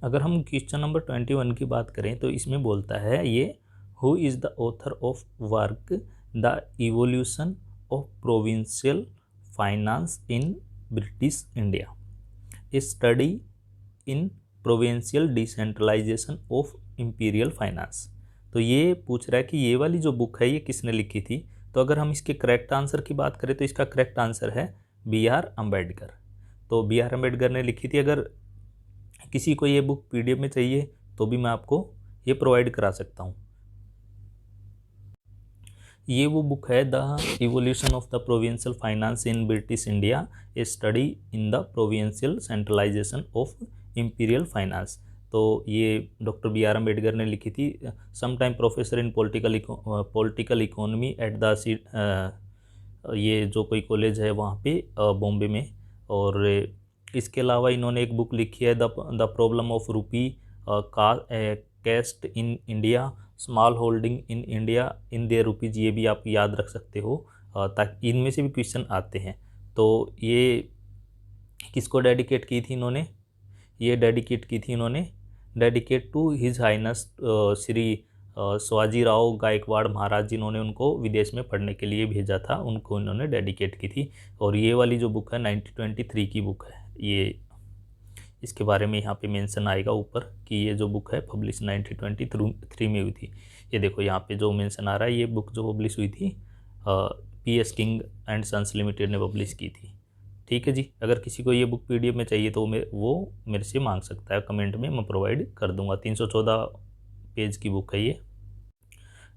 अगर हम question number 21 की बात करें तो इसमें बोलता है ये, who is the author of work the evolution of provincial finance in British India, a study in provincial decentralization of imperial finance. तो ये पूछ रहा है कि ये वाली जो बुक है ये किसने लिखी थी। तो अगर हम इसके करेक्ट आंसर की बात करें तो इसका करेक्ट आंसर है बी आर अम्बेडकर। तो बी आर अम्बेडकर ने लिखी थी। अगर किसी को ये बुक पीडीएफ में चाहिए तो भी मैं आपको ये प्रोवाइड करा सकता हूँ। ये वो बुक है, the evolution of the provincial finance in British India, a study in the provincial centralization of imperial finance. तो ये डॉक्टर बी आर अम्बेडकर ने लिखी थी। Some time professor in political economy at the ये जो कोई कॉलेज है वहाँ पे बॉम्बे में। और इसके अलावा इन्होंने एक बुक लिखी है, the problem of rupee caste in India, small holding in India in their rupees. ये भी आप याद रख सकते हो ताकि इनमें से भी क्वेश्चन आते हैं। तो ये किसको डेडिकेट की थी इन्होंने, ये डेडिकेट की थी इन्होंने, dedicate to his highness Shri Shivaji Rao Gaekwad Maharaj, जिन्होंने उनको विदेश में पढ़ने के लिए भेजा था, उनको इन्होंने डेडिकेट की थी। और ये वाली जो बुक है 1923 की बुक है। ये इसके बारे में यहाँ पे मेंशन आएगा ऊपर कि ये जो बुक है पब्लिश 1923 में हुई थी। ये देखो यहाँ पे जो मेंशन आ रहा है, ये बुक जो पब्लिश हुई थी P S. King and Sons limited ने पब्लिश की थी। ठीक है जी। अगर किसी को ये बुक पीडीएफ में चाहिए तो वो मेरे से मांग सकता है, कमेंट में मैं प्रोवाइड कर दूंगा। 314 पेज की बुक है ये।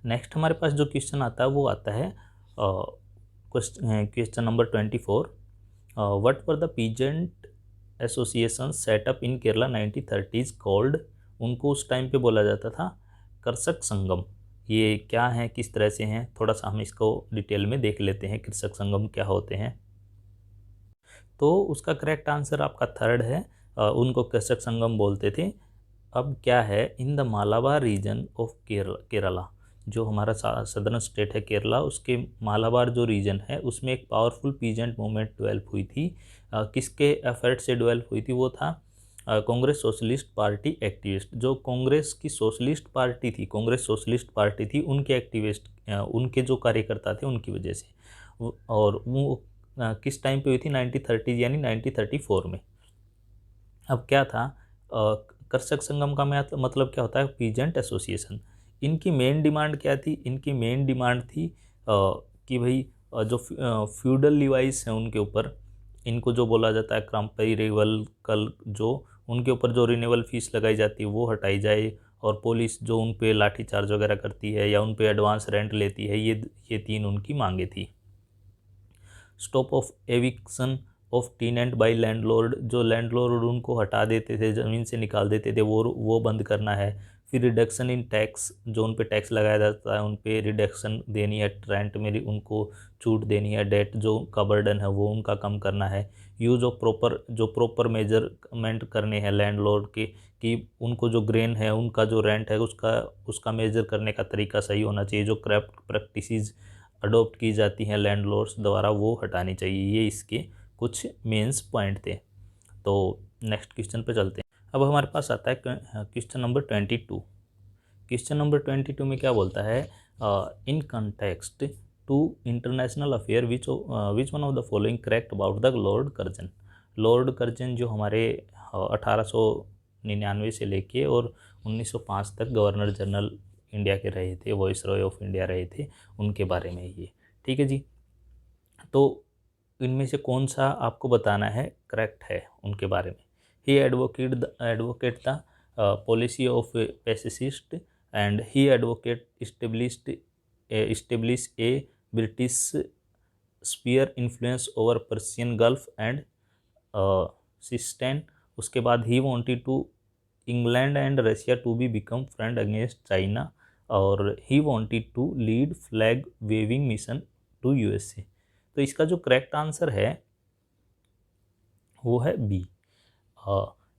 नेक्स्ट हमारे पास जो क्वेश्चन आता है वो आता है question number 24। What were the peasant association setup in Kerala 1930s called. उनको उस टाइम पे बोला जाता था कृषक संगम। ये क्या है, किस तरह से हैं, थोड़ा सा हम इसको डिटेल में देख लेते हैं, कृषक संगम क्या होते हैं। तो उसका करेक्ट आंसर आपका थर्ड है, उनको कृषक संगम बोलते थे। अब क्या है, in the Malabar region of Kerala, जो हमारा सदर्न स्टेट है केरला, उसके मालाबार जो रीजन है उसमें एक पावरफुल पीजेंट मूवमेंट डेवलप हुई थी। किसके एफर्ट से डेवलप हुई थी, वो था कांग्रेस सोशलिस्ट पार्टी एक्टिविस्ट। जो कांग्रेस की सोशलिस्ट पार्टी थी, कांग्रेस सोशलिस्ट पार्टी थी, उनके एक्टिविस्ट, उनके जो कार्यकर्ता थे उनकी वजह से। और वो किस टाइम पे हुई थी, 1930 यानी 1934 में। अब क्या था, कृषक संगम का मतलब क्या होता है, पीजेंट एसोसिएशन। इनकी मेन डिमांड क्या थी, इनकी मेन डिमांड थी कि भाई जो फ्यूडल लिवाइस हैं उनके ऊपर, इनको जो बोला जाता है कंपेरेबल, जो उनके ऊपर जो रिन्यूअल फीस लगाई जाती है वो हटाई जाए, और पुलिस जो उन पे लाठीचार्ज वगैरह करती है या उन पे एडवांस रेंट लेती है, ये तीन उनकी मांगे थी। Stop of eviction of tenant by landlord, जो लैंडलॉर्ड उनको हटा देते थे, ज़मीन से निकाल देते थे, वो बंद करना है। फिर रिडक्शन इन टैक्स, जो उन पे टैक्स लगाया जाता है उन पे रिडक्शन देनी है, रेंट में उनको छूट देनी है, डेट जो का बर्डन है वो उनका कम करना है। यूज ऑफ प्रॉपर मेजरमेंट करने हैं लैंडलॉर्ड के, कि उनको जो ग्रेन है उनका जो रेंट है उसका मेजर करने का तरीका सही होना चाहिए। जो करप्ट प्रैक्टिसेस अडोप्ट की जाती हैं लैंडलॉर्ड्स द्वारा वो हटानी चाहिए। ये इसके कुछ मेंस पॉइंट थे। तो नेक्स्ट क्वेश्चन पे चलते हैं। अब हमारे पास आता है क्वेश्चन नंबर 22। क्वेश्चन नंबर 22 में क्या बोलता है, in context to international affair which one of the following correct about the lord Curzon. Lord Curzon जो हमारे 1899 से लेके और 1905 तक गवर्नर जनरल इंडिया के रहे थे, वॉइसरॉय ऑफ इंडिया रहे थे, उनके बारे में ये। ठीक है जी। तो इनमें से कौन सा आपको बताना है करेक्ट है उनके बारे में। He advocate the policy of pacifist and he advocate establish a British sphere influence over Persian Gulf and Seistan. उसके बाद he wanted to England and Russia to be become friend against China, और he wanted to lead flag waving mission to USA. तो इसका जो correct answer है वो है B.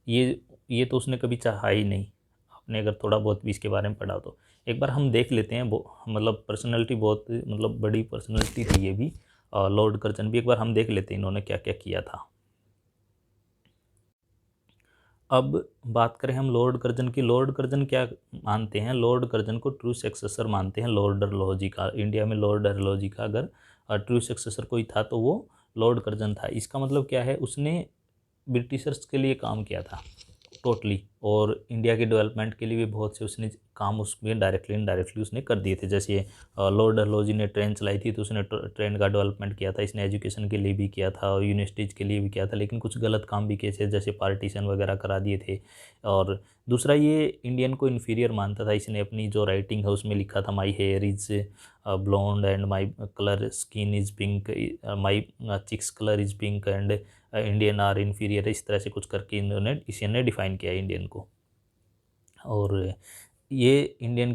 ये तो उसने कभी चाहा ही नहीं। आपने अगर थोड़ा बहुत भी इसके बारे में पढ़ा तो एक बार हम देख लेते हैं। मतलब पर्सनैलिटी बहुत मतलब बड़ी पर्सनैलिटी थी ये भी, लॉर्ड कर्जन भी। एक बार हम देख लेते हैं इन्होंने क्या क्या किया था। अब बात करें हम लॉर्ड कर्जन की। लॉर्ड कर्जन क्या मानते हैं? लॉर्ड कर्जन को ट्रू सक्सेसर मानते हैं लॉर्ड डलहौजी का। इंडिया में लॉर्ड डलहौजी का अगर ट्रू सक्सेसर कोई था तो वो लॉर्ड कर्जन था। इसका मतलब क्या है? उसने ब्रिटिशर्स के लिए काम किया था टोटली, और इंडिया के डेवलपमेंट के लिए भी बहुत से उसने काम उसमें डायरेक्टली इनडायरेक्टली उसने कर दिए थे। जैसे लॉर्ड डलहौजी ने ट्रेन चलाई थी तो उसने ट्रेन का डेवलपमेंट किया था। इसने एजुकेशन के लिए भी किया था और यूनिवर्सिटीज़ के लिए भी किया था, लेकिन कुछ गलत काम भी किए थे, जैसे पार्टीशन वगैरह करा दिए थे। और दूसरा, ये इंडियन को इन्फीरियर मानता था। इसने अपनी जो राइटिंग है उसमें लिखा था, my hair is blond and my colour skin is pink, my cheeks colour is pink and Indian are inferior, इस तरह से कुछ करके इन्होंने इसने डिफाइन किया इंडियन को। और ये इंडिया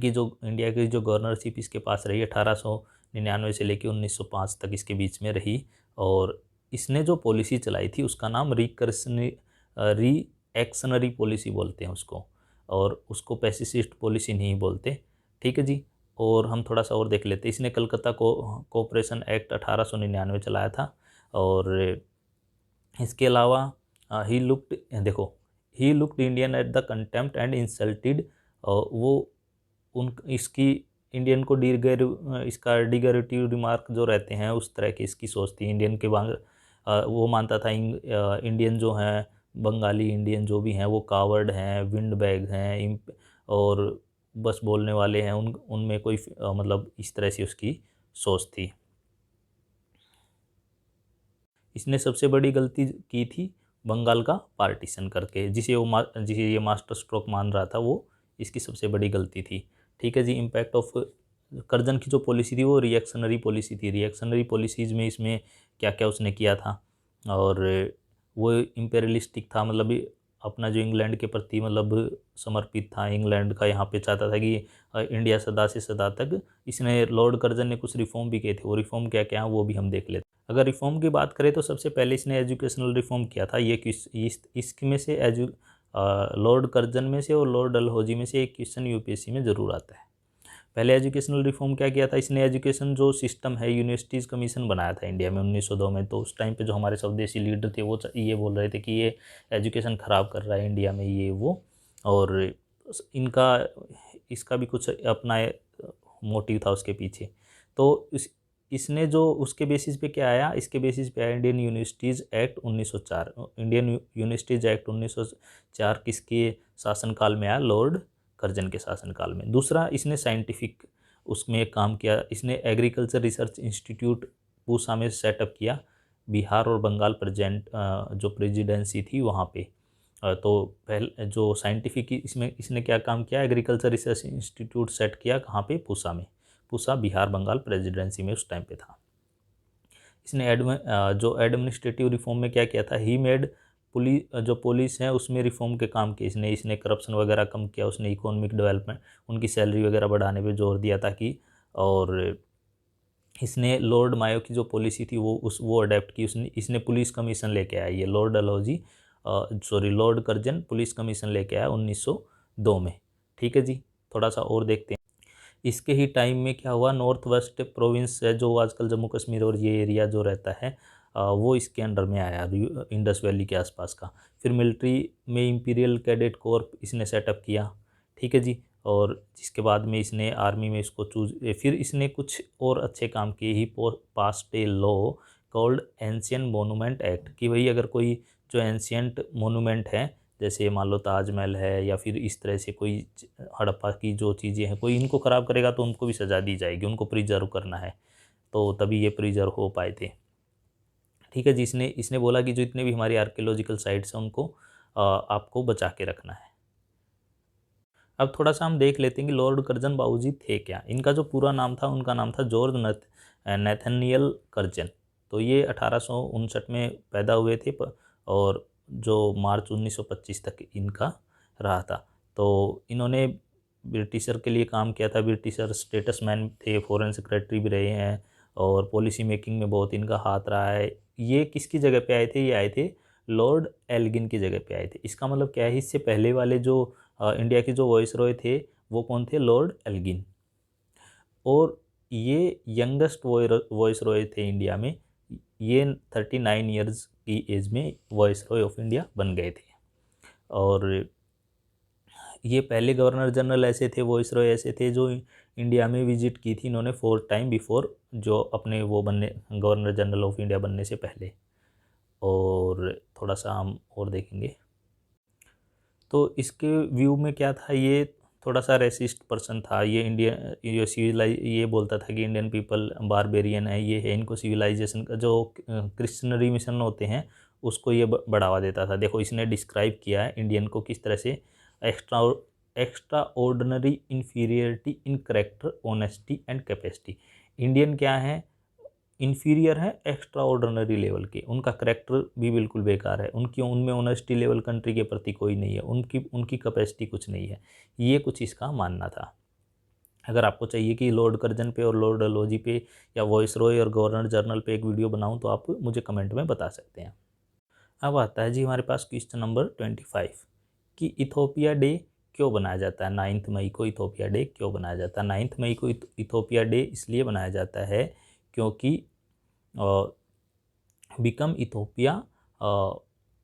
की जो गवर्नरशिप इसके पास रही 1899 से लेकर 1905 तक इसके बीच में रही। और इसने जो पॉलिसी चलाई थी उसका नाम रीएक्शनरी पॉलिसी बोलते हैं उसको, और उसको पैसिफिस्ट पॉलिसी नहीं बोलते। ठीक है जी। और हम थोड़ा सा और देख लेते हैं। इसने कलकत्ता कोऑपरेशन एक्ट 1899 चलाया था। और इसके अलावा ही लुक्ड, देखो, he looked Indian at the contempt and insulted. वो उन इसकी इंडियन को इसका डिगरेटिव रिमार्क जो रहते हैं उस तरह की इसकी सोच थी। इंडियन के बांग वो मानता था इंडियन जो हैं, बंगाली इंडियन जो भी हैं, वो कावर्ड हैं, विंड बैग हैं, और बस बोलने वाले हैं, उनमें कोई मतलब इस तरह से उसकी सोच थी। इसने सबसे बड़ी गलती की थी बंगाल का पार्टीशन करके, जिसे ये मास्टर स्ट्रोक मान रहा था, वो इसकी सबसे बड़ी गलती थी। ठीक है जी। इम्पैक्ट ऑफ कर्जन की जो पॉलिसी थी वो रिएक्शनरी पॉलिसी थी। रिएक्शनरी पॉलिसीज़ में इसमें क्या क्या उसने किया था, और वो इम्पेरियलिस्टिक था, मतलब अपना जो इंग्लैंड के प्रति मतलब समर्पित था, इंग्लैंड का यहाँ पे चाहता था कि इंडिया सदा से सदा तक। इसने लॉर्ड कर्जन ने कुछ रिफॉर्म भी किए थे। वो रिफॉर्म क्या क्या हैं वो भी हम देख लेते हैं। अगर रिफॉर्म की बात करें तो सबसे पहले इसने एजुकेशनल रिफॉर्म किया था। ये इसमें से लॉर्ड कर्जन में से और लॉर्ड डलहौजी में से एक क्वेश्चन यूपीएससी में ज़रूर आता है। पहले एजुकेशनल रिफॉर्म क्या किया था इसने? एजुकेशन जो सिस्टम है, यूनिवर्सिटीज़ कमीशन बनाया था इंडिया में 1902 में। तो उस टाइम पे जो हमारे स्वदेशी लीडर थे वो ये बोल रहे थे कि ये एजुकेशन ख़राब कर रहा है इंडिया में, ये वो। और इनका इसका भी कुछ अपना मोटिव था उसके पीछे। तो इसने जो उसके बेसिस पे क्या आया, इसके बेसिस पे आया Indian universities act 1904। Indian universities act 1904 किसके शासनकाल में आया? लॉर्ड कर्जन के शासनकाल में। दूसरा, इसने साइंटिफिक उसमें एक काम किया। इसने एग्रीकल्चर रिसर्च इंस्टीट्यूट पूसा में सेटअप किया, बिहार और बंगाल प्रेजेंट जो प्रेसिडेंसी थी वहाँ पे। तो पहले जो साइंटिफिक इसमें इसने क्या काम किया? एग्रीकल्चर रिसर्च इंस्टीट्यूट सेट किया, कहाँ पे? पूसा में। पूसा बिहार बंगाल प्रेसिडेंसी में उस टाइम पे था। इसने जो एडमिनिस्ट्रेटिव रिफॉर्म में क्या किया था? ही मेड जो पुलिस है उसमें रिफॉर्म के काम किए इसने करप्शन वगैरह कम किया। उसने इकोनॉमिक डेवलपमेंट, उनकी सैलरी वगैरह बढ़ाने पे जोर दिया ताकि। और इसने लॉर्ड मायो की जो पॉलिसी थी वो अडेप्ट की। इसने पुलिस कमीशन लेके आया। ये Lord Dalhousie Lord Curzon police commission लेके आया 1902 में। ठीक है जी। थोड़ा सा और देखते हैं। इसके ही टाइम में क्या हुआ? नॉर्थ वेस्ट प्रोविंस है जो आजकल जम्मू कश्मीर और ये एरिया जो रहता है वो इसके अंडर में आया, इंडस वैली के आसपास का। फिर मिलिट्री में इंपीरियल कैडेट कोर इसने सेटअप किया। ठीक है जी। और जिसके बाद में इसने आर्मी में इसको फिर इसने कुछ और अच्छे काम किए। He passed a law called ancient monument act, कि भाई अगर कोई जो एंशियंट मोनूमेंट है, जैसे मान लो ताजमहल है या फिर इस तरह से कोई हड़प्पा की जो चीज़ें हैं, कोई इनको ख़राब करेगा तो उनको भी सज़ा दी जाएगी, उनको प्रिजर्व करना है। तो तभी ये प्रिजर्व हो पाए थे। ठीक है जी। इसने बोला कि जो इतने भी हमारी आर्कियोलॉजिकल साइट्स हैं उनको आपको बचा के रखना है। अब थोड़ा सा हम देख लेते हैं कि लॉर्ड कर्जन बाबूजी थे क्या। इनका जो पूरा नाम था, उनका नाम था जॉर्ज नैथनियल कर्जन। तो ये 1859 में पैदा हुए थे और जो मार्च 1925 तक इनका रहा था। तो इन्होंने ब्रिटिशर के लिए काम किया था। ब्रिटिशर स्टेटसमैन थे, फॉरेन सेक्रेटरी भी रहे हैं, और पॉलिसी मेकिंग में बहुत इनका हाथ रहा है। ये किसकी जगह पे आए थे? ये आए थे लॉर्ड एल्गिन की जगह पे आए थे। इसका मतलब क्या है? इससे पहले वाले जो इंडिया के जो वॉइस रॉय थे वो कौन थे? Lord Elgin. और ये यंगेस्ट वॉइस रॉय थे इंडिया में। ये 39 ईयर्स की एज में वॉइस रॉय ऑफ इंडिया बन गए थे। और ये पहले गवर्नर जनरल ऐसे थे, वॉइसरॉय ऐसे थे जो इंडिया में विजिट की थी इन्होंने 4 टाइम बिफोर, जो अपने वो बनने गवर्नर जनरल ऑफ इंडिया बनने से पहले। और थोड़ा सा हम और देखेंगे तो इसके व्यू में क्या था, ये थोड़ा सा रेसिस्ट पर्सन था। ये ये बोलता था कि इंडियन पीपल बारबेरियन है, ये है, इनको सिविलाइजेशन का जो क्रिश्चियनरी मिशन होते हैं उसको ये बढ़ावा देता था। देखो इसने डिस्क्राइब किया है इंडियन को किस तरह से, extra ordinary inferiority in character, honesty and capacity. Indian क्या है, इन्फीरियर है एक्स्ट्रा ऑर्डिनरी लेवल के, उनका करेक्टर भी बिल्कुल बेकार है, उनमें ऑनेस्टी लेवल कंट्री के प्रति कोई नहीं है, उनकी कैपेसिटी कुछ नहीं है, ये कुछ इसका मानना था। अगर आपको चाहिए कि लॉर्ड कर्जन पे और लॉर्ड डलहौजी पे या वॉइसरॉय और गवर्नर जनरल पे एक वीडियो बनाऊं तो आप मुझे कमेंट में बता सकते हैं। अब आता है जी हमारे पास क्वेश्चन नंबर 25 कि इथोपिया डे क्यों बनाया जाता है। 9 मई को इथोपिया डे क्यों बनाया जाता है। 9 मई को इथोपिया डे इसलिए बनाया जाता है क्योंकि become Ethiopia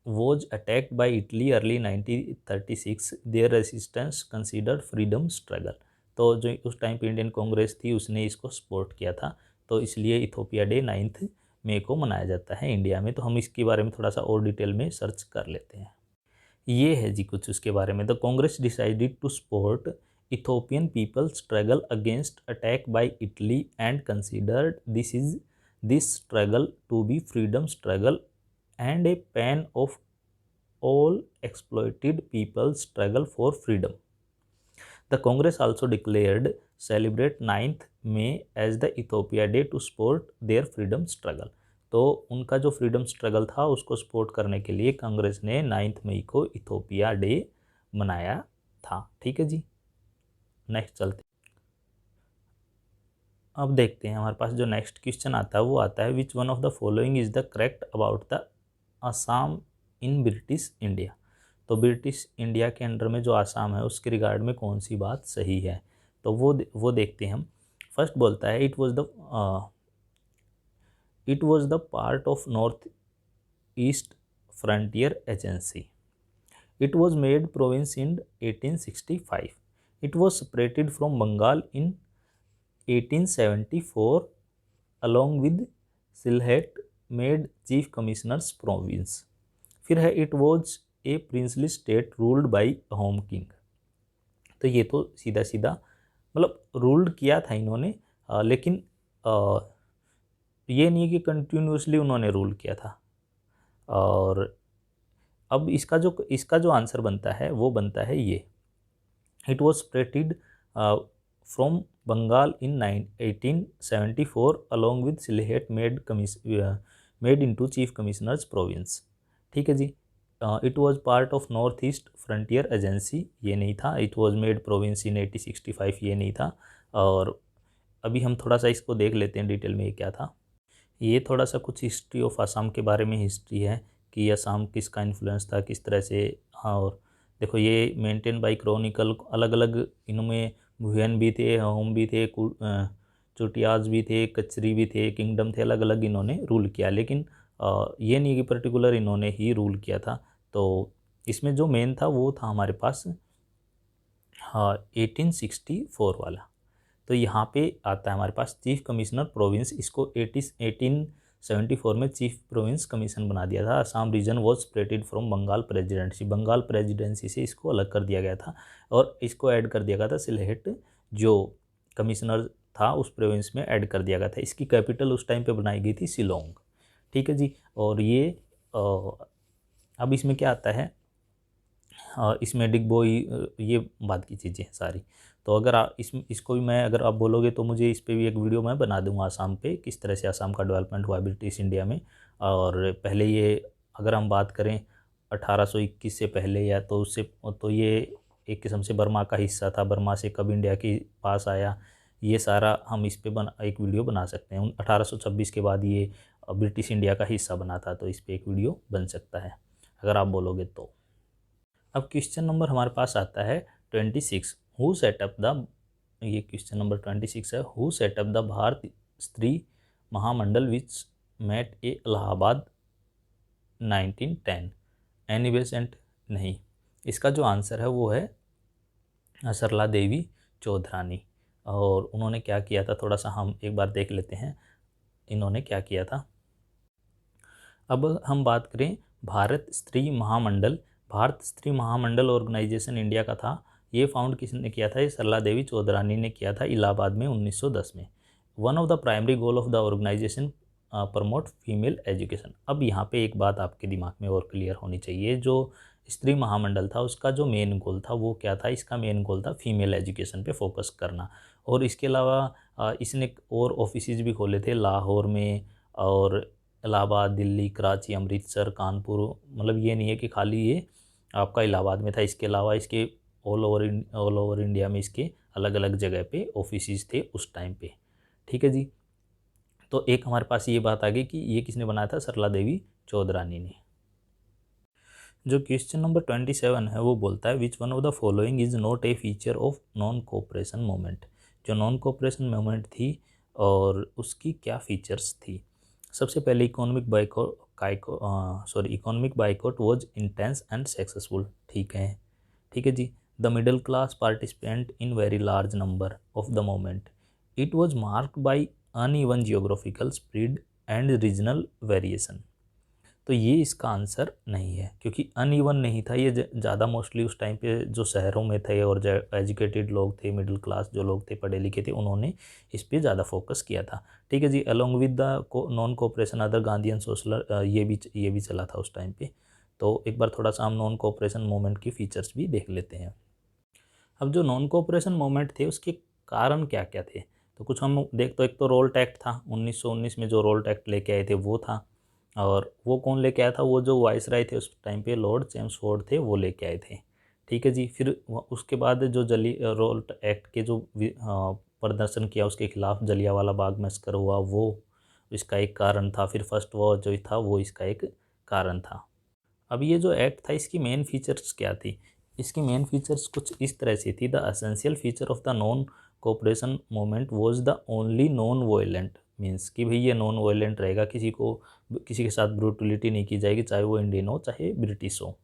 was attacked by Italy early 1936, their resistance considered freedom struggle। तो जो उस टाइम पे इंडियन कांग्रेस थी उसने इसको सपोर्ट किया था, तो इसलिए इथोपिया डे 9 मई को मनाया जाता है इंडिया में। तो हम इसके बारे में थोड़ा सा और डिटेल में सर्च कर लेते हैं। ये है जी कुछ उसके बारे में। The Congress decided to support Ethiopian people struggle against attack by Italy and considered this struggle to be freedom struggle and a pan of all exploited people's struggle for freedom. The Congress also declared celebrate 9th May as the Ethiopia Day to support their freedom struggle। तो उनका जो freedom struggle था उसको support करने के लिए कांग्रेस ने 9 मई को इथोपिया डे मनाया था। ठीक है जी, नेक्स्ट चलते। अब देखते हैं हमारे पास जो नेक्स्ट क्वेश्चन आता है वो आता है which one of the following is the correct about the Assam in British India. तो ब्रिटिश इंडिया के अंडर में जो आसाम है उसके रिगार्ड में कौन सी बात सही है, तो वो देखते हैं हम। फर्स्ट बोलता है it was the part of north east frontier agency. It was made province in 1865। It was separated from Bengal in 1874 along with Sylhet made chief commissioners province। फिर है it was a princely state ruled by home king. तो ये तो सीधा सीधा मतलब ruled किया था इन्होंने, लेकिन ये नहीं है कि कंटिन्यूसली उन्होंने रूल किया था। और अब इसका जो आंसर बनता है वो बनता है ये, it was separated from Bengal in 1874 along with Sylhet made into chief commissioner's province. ठीक है जी। It was part of north east frontier agency, ये नहीं था। It was made province in 1865, ये नहीं था। और अभी हम थोड़ा सा इसको देख लेते हैं डिटेल में ये क्या था। ये थोड़ा सा कुछ हिस्ट्री ऑफ आसाम के बारे में हिस्ट्री है कि असम किसका इन्फ्लुएंस था, किस तरह से। और देखो ये मेंटेन बाई क्रॉनिकल, अलग अलग इनमें भुयन भी थे, होम भी थे, चुटियाज भी थे, कचरी भी थे, किंगडम थे, अलग अलग इन्होंने रूल किया। लेकिन ये नहीं कि पर्टिकुलर इन्होंने ही रूल किया था। तो इसमें जो मेन था वो था हमारे पास 1864 वाला। तो यहाँ पे आता है हमारे पास चीफ कमिश्नर प्रोविंस। इसको 1874 में चीफ प्रोविंस कमीशन बना दिया था। Assam region was separated from Bengal presidency. Bengal presidency से इसको अलग कर दिया गया था और इसको ऐड कर दिया गया था सिलहेट, जो कमिश्नर था उस प्रोविंस में ऐड कर दिया गया था। इसकी कैपिटल उस टाइम पे बनाई गई थी शिलोंग। ठीक है जी। और ये अब इसमें क्या आता है, इसमें डिगबोई, ये बाद की चीज़ें हैं सारी। तो अगर आप इसको भी मैं, अगर आप बोलोगे तो मुझे इस पे भी एक वीडियो मैं बना दूंगा आसाम पे, किस तरह से आसाम का डेवलपमेंट हुआ ब्रिटिश इंडिया में। और पहले ये अगर हम बात करें 1821 से पहले या तो उससे, तो ये एक किस्म से बर्मा का हिस्सा था। बर्मा से कब इंडिया के पास आया, ये सारा हम इस पर एक वीडियो बना सकते हैं। 1826 के बाद ये ब्रिटिश इंडिया का हिस्सा बना था, तो इस पर एक वीडियो बन सकता है अगर आप बोलोगे तो। अब क्वेश्चन नंबर हमारे पास आता है 26। हु सेटअप द, ये क्वेश्चन नंबर 26 है, हु सेटअप द भारत स्त्री महामंडल विच मेट ए इलाहाबाद 1910। एनी बेसेंट नहीं, इसका जो आंसर है वो है सरला देवी चौधरानी। और उन्होंने क्या किया था, थोड़ा सा हम एक बार देख लेते हैं इन्होंने क्या किया था। अब हम बात करें भारत स्त्री महामंडल। भारत स्त्री महामंडल ऑर्गेनाइजेशन इंडिया का था, ये फाउंड किसने किया था, ये सरला देवी चौधरानी ने किया था इलाहाबाद में 1910 में। One of the primary goal of the organization promote female education. अब यहाँ पे एक बात आपके दिमाग में और क्लियर होनी चाहिए, जो स्त्री महामंडल था उसका जो मेन गोल था वो क्या था, इसका मेन गोल था फीमेल एजुकेशन पे फोकस करना। और इसके अलावा इसने और ऑफिसेज भी खोले थे लाहौर में और इलाहाबाद, दिल्ली, कराची, अमृतसर, कानपुर। मतलब ये नहीं है कि खाली ये आपका इलाहाबाद में था, इसके अलावा इसके ऑल ओवर इंडिया में इसके अलग अलग जगह पे ऑफिसेज थे उस टाइम पे। ठीक है जी। तो एक हमारे पास ये बात आ गई कि ये किसने बनाया था, सरला देवी चौधरानी ने। जो क्वेश्चन नंबर 27 है वो बोलता है which one of the following is not a feature of non cooperation movement. जो नॉन कोऑपरेशन मूवमेंट थी और उसकी क्या फीचर्स थी। सबसे पहले economic boycott was intense and successful. ठीक है जी। The middle class participant in very large number of the movement. It was marked by uneven geographical spread and regional variation. तो ये इसका आंसर नहीं है, क्योंकि अनइवन नहीं था ये, ज़्यादा मोस्टली उस टाइम पे जो शहरों में थे और जो एजुकेटेड लोग थे, मिडिल क्लास जो लोग थे, पढ़े लिखे थे, उन्होंने इस पे ज़्यादा फोकस किया था। ठीक है जी। Along with the non cooperation other Gandhian social, ये भी चला था उस टाइम पे। तो एक बार थोड़ा सा हम नॉन कोऑपरेशन मूवमेंट की फीचर्स भी देख लेते हैं। अब जो नॉन कोऑपरेशन मूवमेंट थे उसके कारण क्या क्या थे, तो कुछ हम देख, तो एक तो रोल्ट एक्ट था 1919 में, जो रोल्ट एक्ट लेके आए थे वो था। और वो कौन लेके आया था, वो जो वाइसराय थे उस टाइम पे लॉर्ड चेम्सफोर्ड थे, वो लेके आए थे। ठीक है जी। फिर उसके बाद जो रोल्ट एक्ट के जो प्रदर्शन किया उसके खिलाफ जलियांवाला बाग मैसकर हुआ, वो इसका एक कारण था। फिर फर्स्ट वॉर जो था वो इसका एक कारण था। अब ये जो एक्ट था इसकी मेन फीचर्स क्या थी, इसकी मेन फीचर्स कुछ इस तरह से थी। The essential feature of the non cooperation movement was the only non violent, means कि भाई ये नॉन वायलेंट रहेगा, किसी के साथ ब्रूटलिटी नहीं की जाएगी, चाहे वो इंडियन हो चाहे ब्रिटिश हो।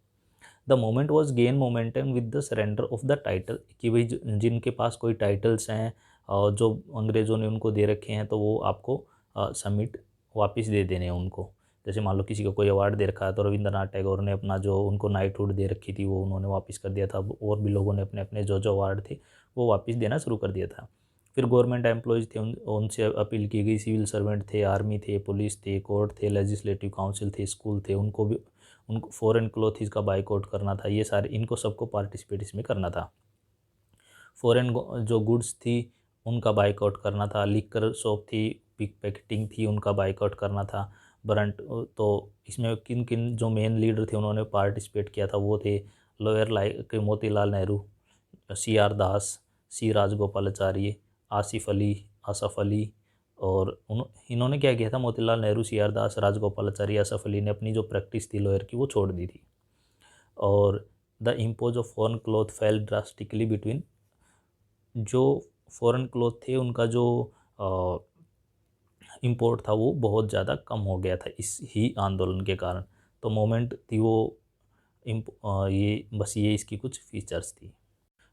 The moment was gain momentum with the surrender of the title, कि भाई जिनके पास कोई टाइटल्स हैं और जो अंग्रेज़ों ने उनको दे रखे हैं, तो वो आपको सबमिट वापस दे देने हैं उनको। जैसे मान लो किसी को कोई अवार्ड दे रखा है, तो रविंद्रनाथ टैगोर ने अपना जो उनको नाइटहुड दे रखी थी वो उन्होंने वापस कर दिया था। और भी लोगों ने अपने अपने जो जो अवार्ड थे वो वापस देना शुरू कर दिया था। फिर गवर्नमेंट एम्प्लॉयज़ थे, उनसे अपील की गई, सिविल सर्वेंट थे, आर्मी थे, पुलिस थे, कोर्ट थे, लेजिस्लेटिव काउंसिल थे, स्कूल थे, उनको फॉरेन क्लोथ्स का बाइकआउट करना था। ये सारे इनको सबको पार्टिसिपेट इसमें करना था। फॉरेन जो गुड्स थी उनका बाइकआउट करना था। लिकर शॉप थी, पिक पैकेटिंग थी, उनका बाइकआउट करना था। ब्रंट, तो इसमें किन किन जो मेन लीडर थे उन्होंने पार्टिसिपेट किया था, वो थे lower like Motilal Nehru, C R Das, C Rajagopalachari, Asaf Ali. और इन्होंने क्या किया था, मोतीलाल नेहरू, सी आर दास, राजगोपालाचारी, आसफ अली ने अपनी जो प्रैक्टिस थी लॉयर की वो छोड़ दी थी। और the impose of foreign cloth fail drastically between, जो फॉरेन क्लॉथ थे उनका जो इंपोर्ट था वो बहुत ज़्यादा कम हो गया था इस ही आंदोलन के कारण। तो मोमेंट थी वो ये बस ये इसकी कुछ फीचर्स थी।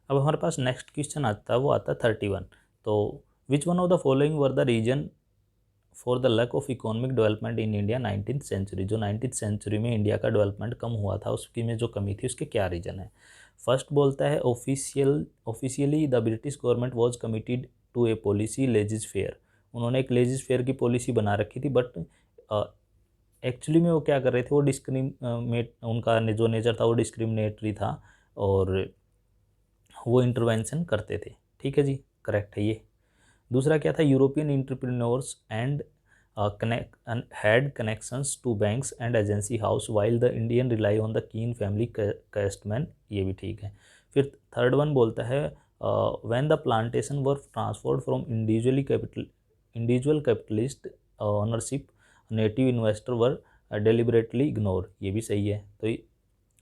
अब हमारे पास नेक्स्ट क्वेश्चन आता है, वो आता है 31। तो which one of the following were the reason for the lack of economic development in India 19th century. जो 19th सेंचुरी में इंडिया का डेवलपमेंट कम हुआ था उसकी में जो कमी थी उसके क्या रीज़न है। फर्स्ट बोलता है officially the British government was committed to a policy laissez faire. उन्होंने एक लेजिस फेयर की पॉलिसी बना रखी थी, बट एक्चुअली में वो क्या कर रहे थे, वो डिस्क्रिमिनेट, उनका जो नेचर था वो डिस्क्रिमिनेटरी था और वो इंटरवेंशन करते थे। ठीक है जी, करेक्ट है ये। दूसरा क्या था, European entrepreneurs and had connections to banks and agency house while the Indian rely on the keen family casteman, ये भी ठीक है। फिर थर्ड वन बोलता है when the plantation were transferred from individual capitalist ownership, native investor were deliberately ignore, ये भी सही है। तो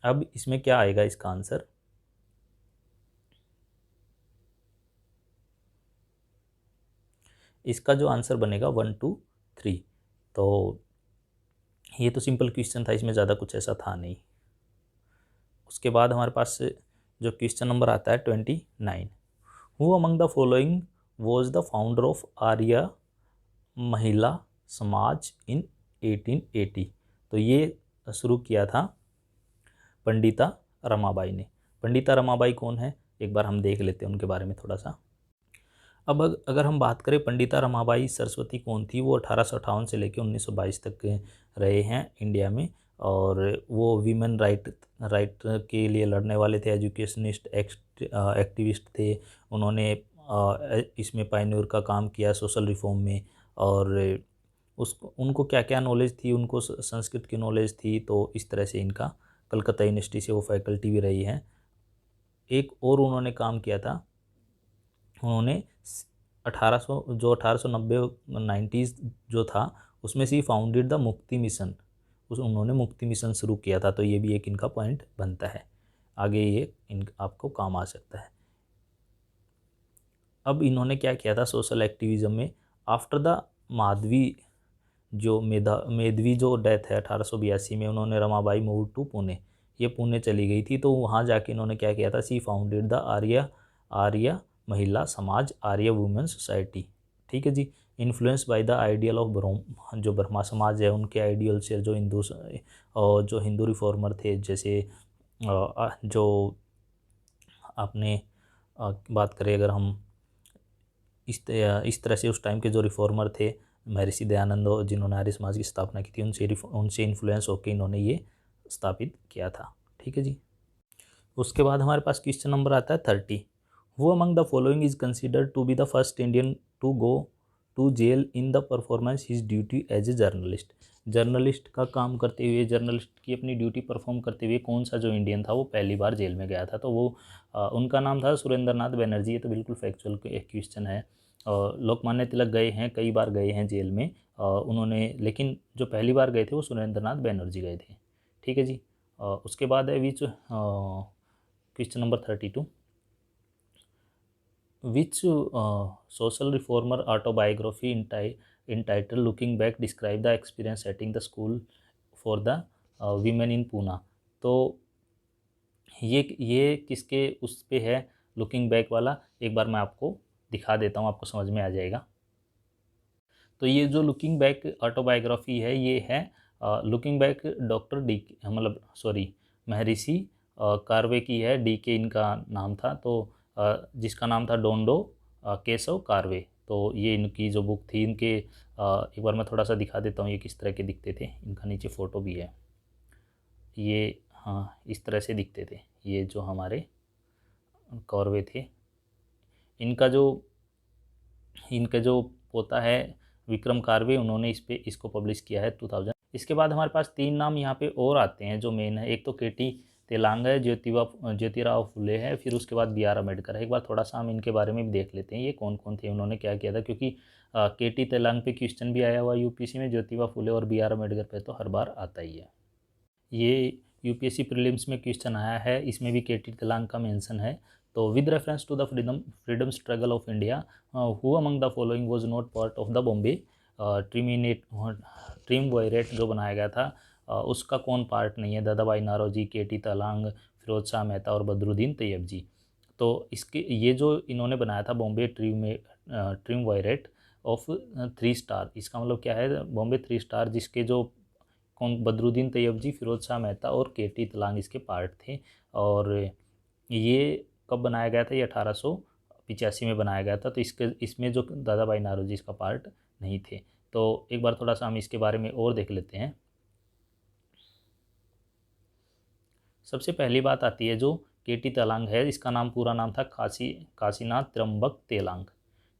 अब इसमें क्या आएगा इसका आंसर, इसका जो आंसर बनेगा 1 2 3। तो ये तो सिंपल क्वेश्चन था, इसमें ज़्यादा कुछ ऐसा था नहीं। उसके बाद हमारे पास जो क्वेश्चन नंबर आता है 29, who among the following was the founder of Arya Mahila Samaj इन 1880। तो ये शुरू किया था पंडिता रमाबाई ने। पंडिता रमाबाई कौन है, एक बार हम देख लेते हैं उनके बारे में थोड़ा सा। अब अगर हम बात करें पंडिता रमाबाई सरस्वती कौन थी, वो 1858 से लेकर 1922 तक रहे हैं इंडिया में, और वो वीमेन राइट के लिए लड़ने वाले थे, एजुकेशनिस्ट एक्टिविस्ट थे। उन्होंने इसमें पायनियर का काम किया सोशल रिफॉर्म में, और उनको क्या क्या नॉलेज थी, उनको संस्कृत की नॉलेज थी। तो इस तरह से इनका कलकत्ता यूनिवर्सिटी से वो फैकल्टी भी रही है। एक और उन्होंने काम किया था, उन्होंने 1890 90s जो था उसमें से ही फाउंडेड द मुक्ति मिशन, उन्होंने मुक्ति मिशन शुरू किया था। तो ये भी एक इनका पॉइंट बनता है, आगे ये आपको काम आ सकता है। अब इन्होंने क्या किया था सोशल एक्टिविज्म में, आफ्टर द माधवी जो मेधवी जो डेथ है 1882 में, उन्होंने रमाबाई मूव टू पुणे, ये पुणे चली गई थी। तो वहाँ जाके इन्होंने क्या किया था, सी फाउंडेड द आर्य महिला समाज, आर्य वुमेन सोसाइटी। ठीक है जी। Influence by the ideal of Brahmo, जो ब्रह्मा समाज है उनके आइडियल से, जो जो हिंदू रिफॉर्मर थे, जैसे जो आपने बात करें अगर हम इस तरह से उस टाइम के जो रिफॉर्मर थे महर्षि दयानंद, जिन्होंने आर्य समाज की स्थापना की थी, उनसे इन्फ्लुएंस होकर इन्होंने ये स्थापित किया था। ठीक है जी। उसके बाद हमारे पास क्वेश्चन नंबर आता है 30, who among the following is considered to be the first Indian to go to jail in the performance his duty as a journalist. Journalist का काम करते हुए, जर्नलिस्ट की अपनी ड्यूटी परफॉर्म करते हुए कौन सा जो इंडियन था वो पहली बार जेल में गया था, तो वो उनका नाम था सुरेंद्र नाथ बनर्जी। ये तो बिल्कुल फैक्चुअल क्वेश्चन है। लोकमान्य तिलक गए हैं, कई बार गए हैं जेल में उन्होंने, लेकिन जो पहली बार गए थे वो सुरेंद्र नाथ बनर्जी गए थे। ठीक है जी। उसके बाद है which question number 32, which social reformer autobiography entitled looking back describe the experience setting the school for the women in Poona. तो ये किसके उस पे है लुकिंग बैक वाला, एक बार मैं आपको दिखा देता हूँ, आपको समझ में आ जाएगा। तो ये जो लुकिंग बैक ऑटोबायोग्राफी है, ये है लुकिंग बैक डॉक्टर डी, मतलब सॉरी महर्षि कार्वे की है। डी के इनका नाम था, तो जिसका नाम था डोंडो केशव कार्वे। तो ये इनकी जो बुक थी, इनके एक बार मैं थोड़ा सा दिखा देता हूँ ये किस तरह के दिखते थे। इनका नीचे फ़ोटो भी है, ये हाँ इस तरह से दिखते थे ये जो हमारे कौरवे थे। इनका जो पोता है विक्रम कार्वे, उन्होंने इसको पब्लिश किया है 2000। इसके बाद हमारे पास 3 नाम यहाँ पे और आते हैं जो मेन है। एक तो केटी तेलांग है, ज्योतिराव फुले है, फिर उसके बाद बी आर अम्बेडकर है। एक बार थोड़ा सा हम इनके बारे में भी देख लेते हैं, ये कौन कौन थे, उन्होंने क्या किया था। क्योंकि केटी तेलांग पे क्वेश्चन भी आया हुआ यूपीएससी में, ज्योतिबा फुले और बी आर अम्बेडकर पे तो हर बार आता ही है। ये यूपीएससी प्रीलिम्स में क्वेश्चन आया है, इसमें भी केटी तेलांग का मेंशन है। तो with reference to the freedom struggle of India, who among the following was not part of the Bombay triumvirate जो बनाया गया था, उसका कौन पार्ट नहीं है। दादाभाई नारोजी, केटी तेलांग, फिरोज शाह मेहता और बदरुद्दीन तैयब जी। तो इसके ये जो इन्होंने बनाया था बॉम्बे ट्रिमवायरेट ऑफ 3 स्टार, इसका मतलब क्या है, बॉम्बे 3 स्टार, जिसके जो कौन बदरुद्दीन तैयब जी, फिरोज शाह मेहता और केटी तेलांग इसके पार्ट थे। और ये कब बनाया गया था, ये 1885 में बनाया गया था। तो इसमें जो दादा भाई नारोजी इसका पार्ट नहीं थे। तो एक बार थोड़ा सा हम इसके बारे में और देख लेते हैं। सबसे पहली बात आती है जो केटी तेलांग है, इसका नाम पूरा नाम था काशीनाथ त्र्यंबक तेलांग।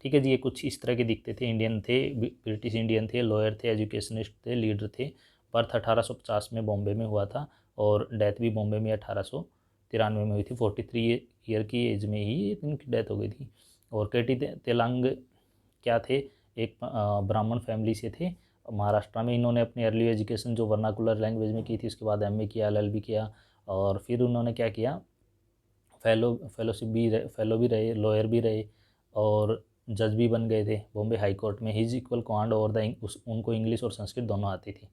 ठीक है जी। ये कुछ इस तरह के दिखते थे, इंडियन थे, ब्रिटिश इंडियन थे, लॉयर थे, एजुकेशनिस्ट थे, लीडर थे। बर्थ 1850 में बॉम्बे में हुआ था और डेथ भी बॉम्बे में 1893 में हुई थी। 43 ईयर की एज में ही इनकी डेथ हो गई थी। और केटी तेलांग क्या थे, एक ब्राह्मण फैमिली से थे महाराष्ट्र में। इन्होंने अपनी अर्ली एजुकेशन जो वर्नाकुलर लैंग्वेज में की थी, उसके बाद एमए किया, एलएलबी किया, और फिर उन्होंने क्या किया, फेलो भी रहे, लॉयर भी रहे, और जज भी बन गए थे बॉम्बे हाई कोर्ट में। His equal command over the उनको इंग्लिश और संस्कृत दोनों आती थी।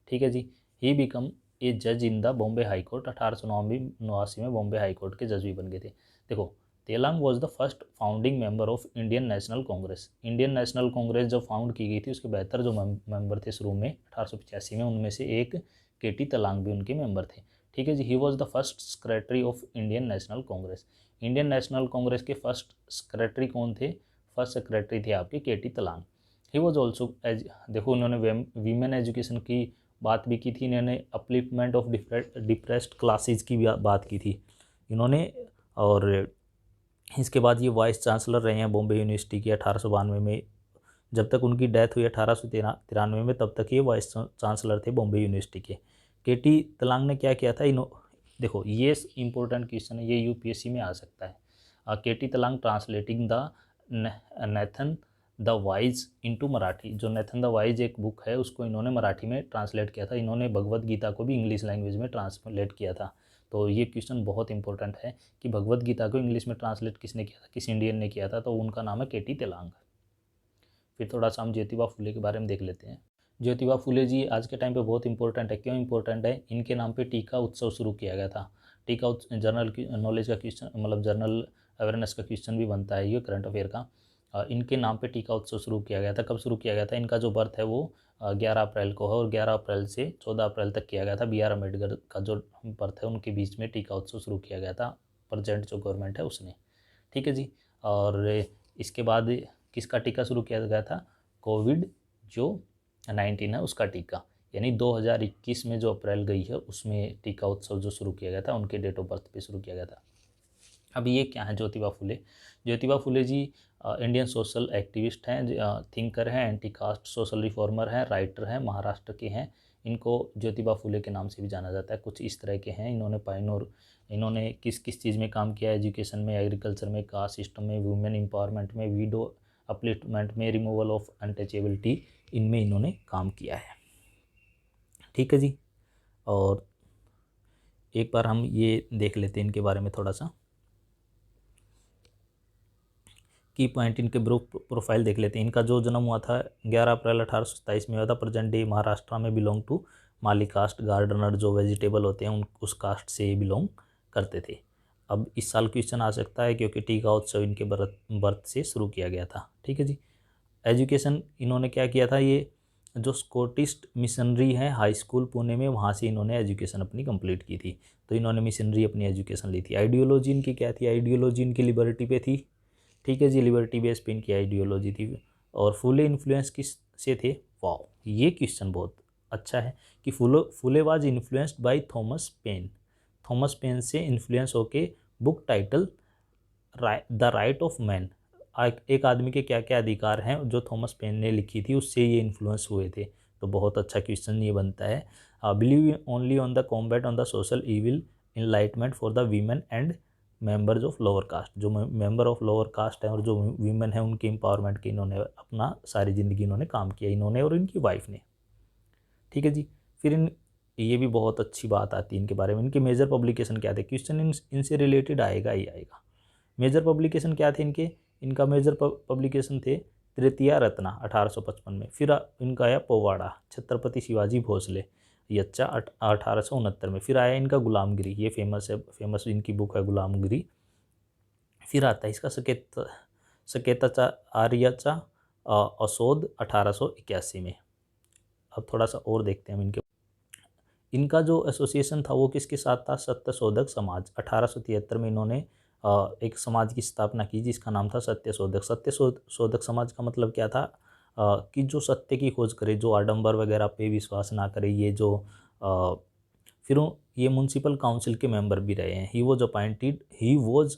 ठीक है जी। ही बिकम ए जज in the Bombay high court. 1889 में बॉम्बे हाई कोर्ट के जज भी बन गए थे। देखो, Telang was the first founding member of Indian National Congress. Indian National Congress जब फाउंड की गई थी उसके 72 जो मेंबर थे शुरू में 1885 में, उनमें से एक केटी तलांग भी उनके मेंबर थे। ठीक है जी। He was the first secretary of Indian National Congress. Indian National Congress के फर्स्ट सेक्रेटरी कौन थे? फर्स्ट सेक्रेटरी थे आपके KT Telang. He was also as, देखो उन्होंने वीमेन एजुकेशन की बात भी की थी, इन्होंने अपलिफ्टमेंट ऑफ डिप्रेस्ड क्लासेज की भी बात की थी इन्होंने। और इसके बाद ये वाइस चांसलर रहे हैं बॉम्बे यूनिवर्सिटी के 1892 में। जब तक उनकी डेथ हुई 1893 में, तब तक ये वाइस चांसलर थे बॉम्बे यूनिवर्सिटी के। केटी तलांग ने क्या किया था? देखो ये इंपॉर्टेंट क्वेश्चन है, ये यूपीएससी में आ सकता है। KT Telang translating the Nathan the wise into Marathi. जो नेथन द वाइज एक बुक है उसको इन्होंने मराठी में ट्रांसलेट किया था। इन्होंने भगवत गीता को भी इंग्लिश लैंग्वेज में ट्रांसलेट किया था। तो ये क्वेश्चन बहुत इंपॉर्टेंट है कि भगवत गीता को इंग्लिश में ट्रांसलेट किसने किया था, किस इंडियन ने किया था? तो उनका नाम है केटी तेलांग। फिर थोड़ा सा हम ज्योतिबा फुले के बारे में देख लेते हैं। ज्योतिबा फुले जी आज के टाइम पे बहुत इंपॉर्टेंट है। क्यों इंपॉर्टेंट है? इनके नाम पे टीका उत्सव शुरू किया गया था। टीका जनरल नॉलेज का क्वेश्चन, मतलब जनरल अवेयरनेस का क्वेश्चन भी बनता है ये करंट अफेयर का। इनके नाम पे टीका उत्सव शुरू किया गया था। कब शुरू किया गया था? इनका जो बर्थ है वो 11 अप्रैल को है और 11 अप्रैल से 14 अप्रैल तक किया गया था। BR अम्बेडकर का जो बर्थ है उनके बीच में टीका उत्सव शुरू किया गया था, प्रेजेंट जो गवर्नमेंट है उसने। ठीक है जी। और इसके बाद किसका टीका शुरू किया गया था? कोविड जो 19 है उसका टीका, यानी 2021 में जो अप्रैल गई है उसमें टीका उत्सव जो शुरू किया गया था उनके डेट ऑफ बर्थ पे शुरू किया गया था। अब ये क्या है? ज्योतिबा फुले। ज्योतिबा फुले जी इंडियन सोशल एक्टिविस्ट हैं, थिंकर हैं, एंटी कास्ट सोशल रिफॉर्मर हैं, राइटर हैं, महाराष्ट्र के हैं। इनको ज्योतिबा फुले के नाम से भी जाना जाता है। कुछ इस तरह के हैं। इन्होंने किस किस चीज़ में काम किया? एजुकेशन में, एग्रीकल्चर में, कास्ट सिस्टम में, वुमेन एम्पावरमेंट में, विडो अपलिफ्टमेंट में, रिमूवल ऑफ अनटचेबिलिटी, इनमें इन्होंने काम किया है। ठीक है जी। और एक बार हम ये देख लेते हैं इनके बारे में थोड़ा सा, की पॉइंट इनके ग्रुप प्रोफाइल देख लेते हैं। इनका जो जन्म हुआ था 11 अप्रैल 1827 में हुआ था। प्रेजेंट डे महाराष्ट्र में belong to Mali caste. Gardener जो वेजिटेबल होते हैं उस कास्ट से बिलोंग करते थे। अब इस साल क्वेश्चन आ सकता है क्योंकि टीका उत्सव इनके बर्थ से शुरू किया गया था। ठीक है जी। एजुकेशन इन्होंने क्या किया था? ये जो स्कॉटिश मिशनरी है हाई स्कूल पुणे में, वहाँ से इन्होंने एजुकेशन अपनी कंप्लीट की थी। तो इन्होंने मिशनरी अपनी एजुकेशन ली थी। आइडियोलॉजी इनकी क्या थी? आइडियोलॉजी इनकी लिबर्टी पे थी। ठीक है जी। लिबर्टी बेस पे इनकी आइडियोलॉजी थी। और फुले इन्फ्लुएंस किस से थे? वाओ, ये क्वेश्चन बहुत अच्छा है कि Phule was influenced by Thomas Paine. Thomas Paine से इन्फ्लुएंस होके book title the right of man, एक आदमी के क्या क्या अधिकार हैं, जो थॉमस पेन ने लिखी थी उससे ये इन्फ्लुएंस हुए थे। तो बहुत अच्छा क्वेश्चन ये बनता है। Believe only on the combat on the social evil enlightenment for the women and members of lower caste. जो मेंबर ऑफ लोअर कास्ट है और जो वीमेन है उनके एम्पावरमेंट के इन्होंने अपना सारी ज़िंदगी इन्होंने काम किया, इन्होंने और इनकी वाइफ ने। ठीक है जी। फिर ये भी बहुत अच्छी बात आती है इनके बारे में। इनके मेजर पब्लिकेशन क्या थे? क्वेश्चन इनसे रिलेटेड आएगा ही आएगा। मेजर पब्लिकेशन क्या थे इनके? इनका मेजर पब्लिकेशन थे तृतीया रत्ना 1855 में। फिर इनका आया पोवाड़ा छत्रपति शिवाजी भोसले यच्चा 1869 में। फिर आया इनका गुलामगिरी, ये फेमस है, फेमस इनकी बुक है गुलामगिरी। फिर आता है इसका सकेता आर्यचा असोद 1881 में। अब थोड़ा सा और देखते हैं हम इनका जो एसोसिएशन था वो किसके साथ था? सत्यशोधक समाज। 1873 में इन्होंने एक समाज की स्थापना की जिसका नाम था सत्यशोधक। सत्यशोधक समाज का मतलब क्या था? कि जो सत्य की खोज करे, जो आडंबर वगैरह पे विश्वास ना करे, ये जो फिर ये म्यूनसिपल काउंसिल के मेंबर भी रहे हैं। He was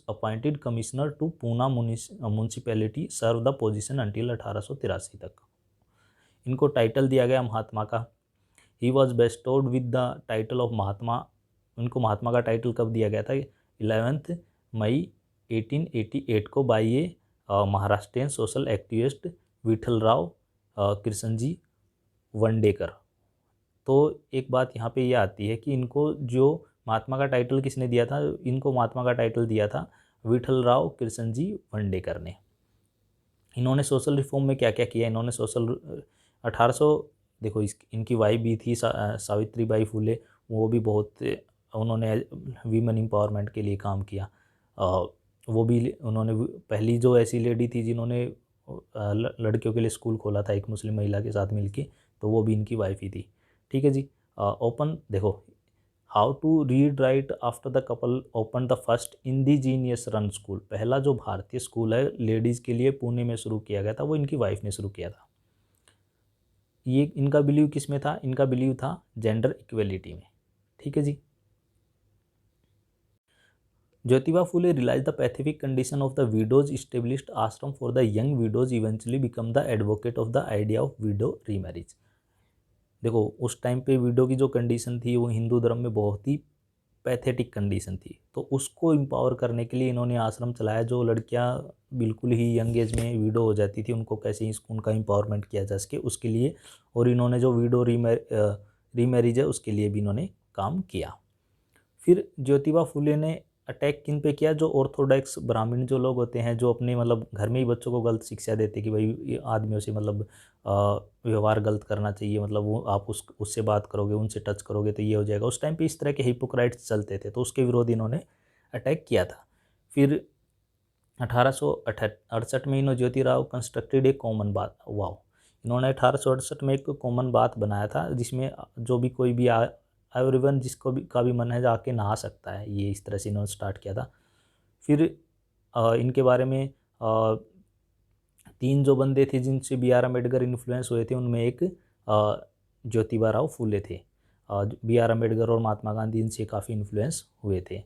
appointed commissioner to Poona municipality, serve the position until 1883 तक। इनको टाइटल दिया गया महात्मा का। He was bestowed with the title of Mahatma. उनको महात्मा का टाइटल कब दिया गया था? 11 मई 1888 को by a Maharashtrian social activist Vithalrao Krishnaji Vandekar. तो एक बात यहाँ पे ये आती है कि इनको जो महात्मा का टाइटल किसने दिया था? इनको महात्मा का टाइटल दिया था विठलराव कृष्णजी वंडेकर ने। इन्होंने सोशल रिफॉर्म में क्या क्या किया? इन्होंने सोशल 1800 देखो इनकी वाइफ भी थी सावित्रीबाई फुले, वो भी बहुत उन्होंने वीमेन एम्पावरमेंट के लिए काम किया। वो भी उन्होंने पहली जो ऐसी लेडी थी जिन्होंने लड़कियों के लिए स्कूल खोला था एक मुस्लिम महिला के साथ मिलके, तो वो भी इनकी वाइफ ही थी। ठीक है जी। ओपन देखो, how to read write after the couple open the first indigenous run school. पहला जो भारतीय स्कूल है लेडीज़ के लिए पुणे में शुरू किया गया था, वो इनकी वाइफ ने शुरू किया था। ये इनका बिलीव किस में था? इनका बिलीव था जेंडर इक्वेलिटी में। ठीक है जी। Jyotiba Phule realise the pathetic condition of the widows, established ashram for the young widows, eventually become the advocate of the idea of widow remarriage. देखो उस टाइम पे विडो की जो कंडीशन थी वो हिंदू धर्म में बहुत ही पैथेटिक कंडीशन थी, तो उसको एम्पावर करने के लिए इन्होंने आश्रम चलाया। जो लड़कियां बिल्कुल ही यंग एज में विडो हो जाती थी उनको कैसे उनका एम्पावरमेंट किया जा सके उसके लिए, और इन्होंने जो विडो रीमैरिज है उसके लिए भी इन्होंने काम किया। फिर ज्योतिबा फुले ने अटैक किन पे किया? जो ऑर्थोडॉक्स ब्राह्मण जो लोग होते हैं, जो अपने मतलब घर में ही बच्चों को गलत शिक्षा देते कि भाई ये आदमियों से मतलब व्यवहार गलत करना चाहिए, मतलब वो आप उससे बात करोगे, उनसे टच करोगे तो ये हो जाएगा। उस टाइम पे इस तरह के हिपोक्राइट्स चलते थे, तो उसके विरोध इन्होंने अटैक किया था। फिर 1868 में इन्होंने ज्योतिराव कंस्ट्रक्टेड एक कॉमन बात, वाओ, इन्होंने 1868 में एक कॉमन बात बनाया था जिसमें जो भी कोई भी एवरीवन जिसको भी का भी मन है जाके नहा सकता है। ये इस तरह से इन्होंने स्टार्ट किया था। फिर इनके बारे में 3 जो बंदे थे जिनसे बी आर अम्बेडकर इन्फ्लुएंस हुए थे, उनमें एक ज्योतिबा राव फुले थे। बी आर अम्बेडकर और महात्मा गांधी इनसे काफ़ी इन्फ्लुएंस हुए थे।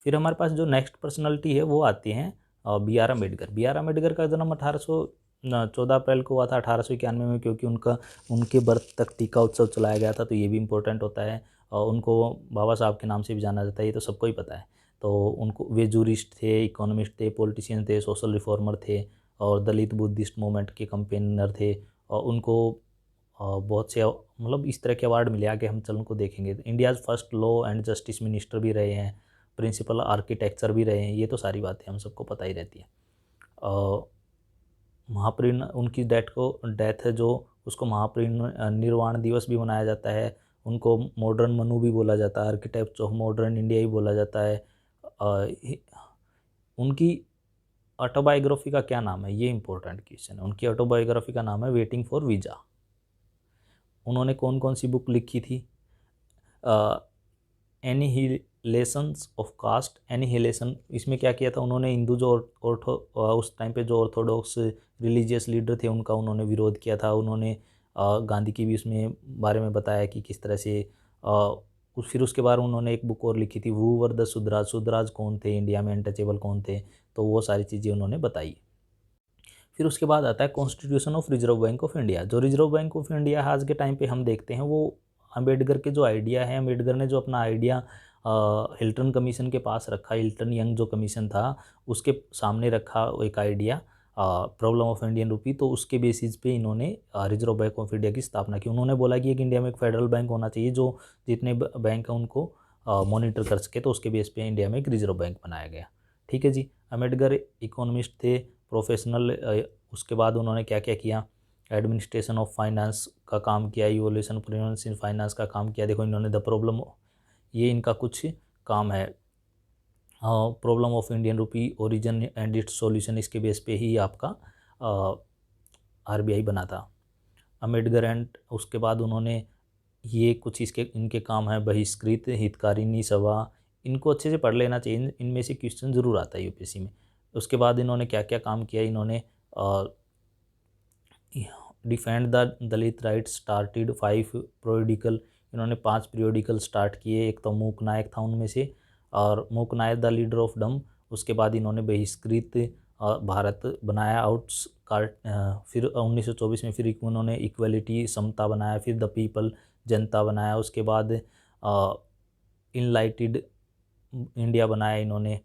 फिर हमारे पास जो नेक्स्ट पर्सनालिटी है वो आती हैं B R Ambedkar. B R Ambedkar का जन्म 14 अप्रैल को हुआ था 1891 में, क्योंकि उनके बर्थ तक टीका उत्सव चलाया गया था, तो ये भी इम्पोर्टेंट होता है। और उनको बाबा साहब के नाम से भी जाना जाता है, ये तो सबको ही पता है। तो उनको वे जूरिस्ट थे, इकोनॉमिस्ट थे, पॉलिटिशियन थे, सोशल रिफॉर्मर थे और दलित बुद्धिस्ट मूवमेंट के कंपेनर थे। और उनको बहुत से मतलब इस तरह के अवार्ड मिले, आगे हम चल उनको देखेंगे। India's first law and justice minister भी रहे हैं, प्रिंसिपल आर्किटेक्चर भी रहे हैं। ये तो सारी बातें हम सबको पता ही रहती है। उनकी डेथ है जो उसको महापरिनिर्वाण दिवस भी मनाया जाता है। उनको मॉडर्न मनु भी बोला जाता है, आर्किटेक्ट ऑफ मॉडर्न इंडिया ही बोला जाता है। उनकी ऑटोबायोग्राफी का क्या नाम है? ये इंपॉर्टेंट क्वेश्चन है। उनकी ऑटोबायोग्राफी का नाम है वेटिंग फॉर वीज़ा। उन्होंने कौन कौन सी बुक लिखी थी? एनिहिलेशंस ऑफ कास्ट, एनिहिलेशन, इसमें क्या किया था उन्होंने? हिंदू जो उस टाइम पे जो ऑर्थोडॉक्स रिलीजियस लीडर थे उनका उन्होंने विरोध किया था। उन्होंने गांधी की भी उसमें बारे में बताया कि किस तरह से फिर उसके बाद उन्होंने एक बुक और लिखी थी, हू वर द शुद्राज, शुद्राज कौन थे इंडिया में, अनटचेबल कौन थे, तो वो सारी चीज़ें उन्होंने बताई। फिर उसके बाद आता है constitution of reserve bank of India. जो रिजर्व बैंक ऑफ इंडिया आज के टाइम पे हम देखते हैं वो अम्बेडकर के जो आइडिया है, अम्बेडकर ने जो अपना आइडिया हिल्टन कमीशन के पास रखा, हिल्टन यंग जो कमीशन था उसके सामने रखा एक idea, problem of Indian rupee, तो उसके बेसिस पे इन्होंने रिजर्व बैंक ऑफ इंडिया की स्थापना की। उन्होंने बोला कि एक इंडिया में एक फेडरल बैंक होना चाहिए जो जितने बैंक हैं उनको मॉनिटर कर सके, तो उसके बेस पे इंडिया में एक रिजर्व बैंक बनाया गया। ठीक है जी। अम्बेडकर इकोनॉमिस्ट थे, प्रोफेशनल। उसके बाद उन्होंने क्या क्या किया? एडमिनिस्ट्रेशन ऑफ फाइनेंस का काम किया, इवोल्यूशन प्रिवेंस इन फाइनेंस का काम किया। देखो इन्होंने द प्रॉब्लम, ये इनका कुछ काम है, problem of Indian rupee, origin and it's solution, इसके बेस पे ही आपका आरबीआई बना था अम्बेडकर। एंड उसके बाद उन्होंने ये कुछ इनके काम है, बहिष्कृत हितकारिणी सभा, इनको अच्छे से पढ़ लेना चाहिए, इनमें से क्वेश्चन ज़रूर आता है यूपीएससी में। उसके बाद इन्होंने क्या क्या काम किया? इन्होंने defend the Dalit rights, started 5 prodigal, इन्होंने 5 पीरियोडिकल स्टार्ट किए। एक तो मूक नायक था उनमें से, और मूक नायक द लीडर ऑफ डम। उसके बाद इन्होंने बहिष्कृत भारत बनाया, आउटस्कार्ट। फिर 1924 में फिर उन्होंने इक्वलिटी, समता बनाया। फिर द पीपल, जनता बनाया। उसके बाद इनलाइटेड इंडिया बनाया इन्होंने।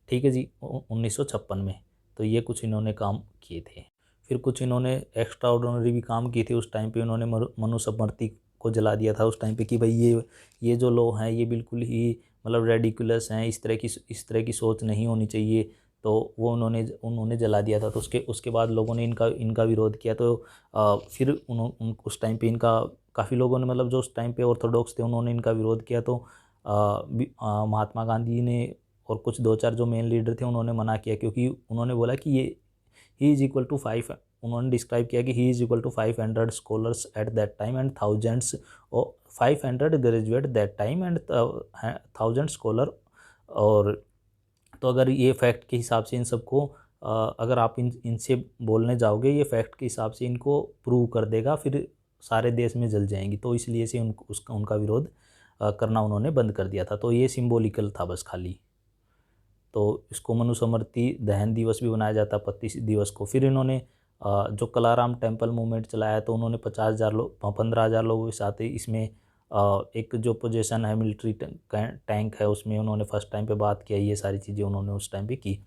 ठीक है जी, 1956 में। तो ये कुछ इन्होंने काम किए थे। फिर कुछ इन्होंने एक्स्ट्रा ऑर्डिनरी भी काम किए थे। उस टाइम पे उन्होंने मनुस्मृति को जला दिया था उस टाइम पे कि भाई ये जो लॉ हैं ये बिल्कुल ही मतलब रेडिकुलस हैं, इस तरह की सोच नहीं होनी चाहिए। तो वो उन्होंने जला दिया था। तो उसके बाद लोगों ने इनका विरोध किया। तो फिर उस टाइम पे इनका काफ़ी लोगों ने, मतलब जो उस टाइम पे ऑर्थोडॉक्स थे, उन्होंने इनका विरोध किया। तो महात्मा गांधी ने और कुछ 2-4 जो मेन लीडर थे उन्होंने मना किया, क्योंकि उन्होंने बोला कि ये ही इज़ इक्वल टू 5, उन्होंने डिस्क्राइब किया कि he is equal to 500 scholars at that time and thousands, और 500 graduate that time and 1000 scholar. और तो अगर ये फैक्ट के हिसाब से इन सबको अगर आप इनसे बोलने जाओगे, ये फैक्ट के हिसाब से इनको प्रूव कर देगा, फिर सारे देश में जल जाएंगी। तो इसलिए से उनका विरोध करना उन्होंने बंद कर दिया था। तो ये सिंबॉलिकल था बस खाली। तो इसको मनुस्मृति दहन दिवस भी बनाया जाता 25 दिवस को। फिर इन्होंने जो कलाराम टेम्पल मूवमेंट चलाया, तो उन्होंने 50,000 लोग 15,000 लोगों के साथ इसमें एक जो पोजीशन है मिलिट्री टैंक है, उसमें उन्होंने फर्स्ट टाइम पे बात किया। ये सारी चीज़ें उन्होंने उस टाइम पे की।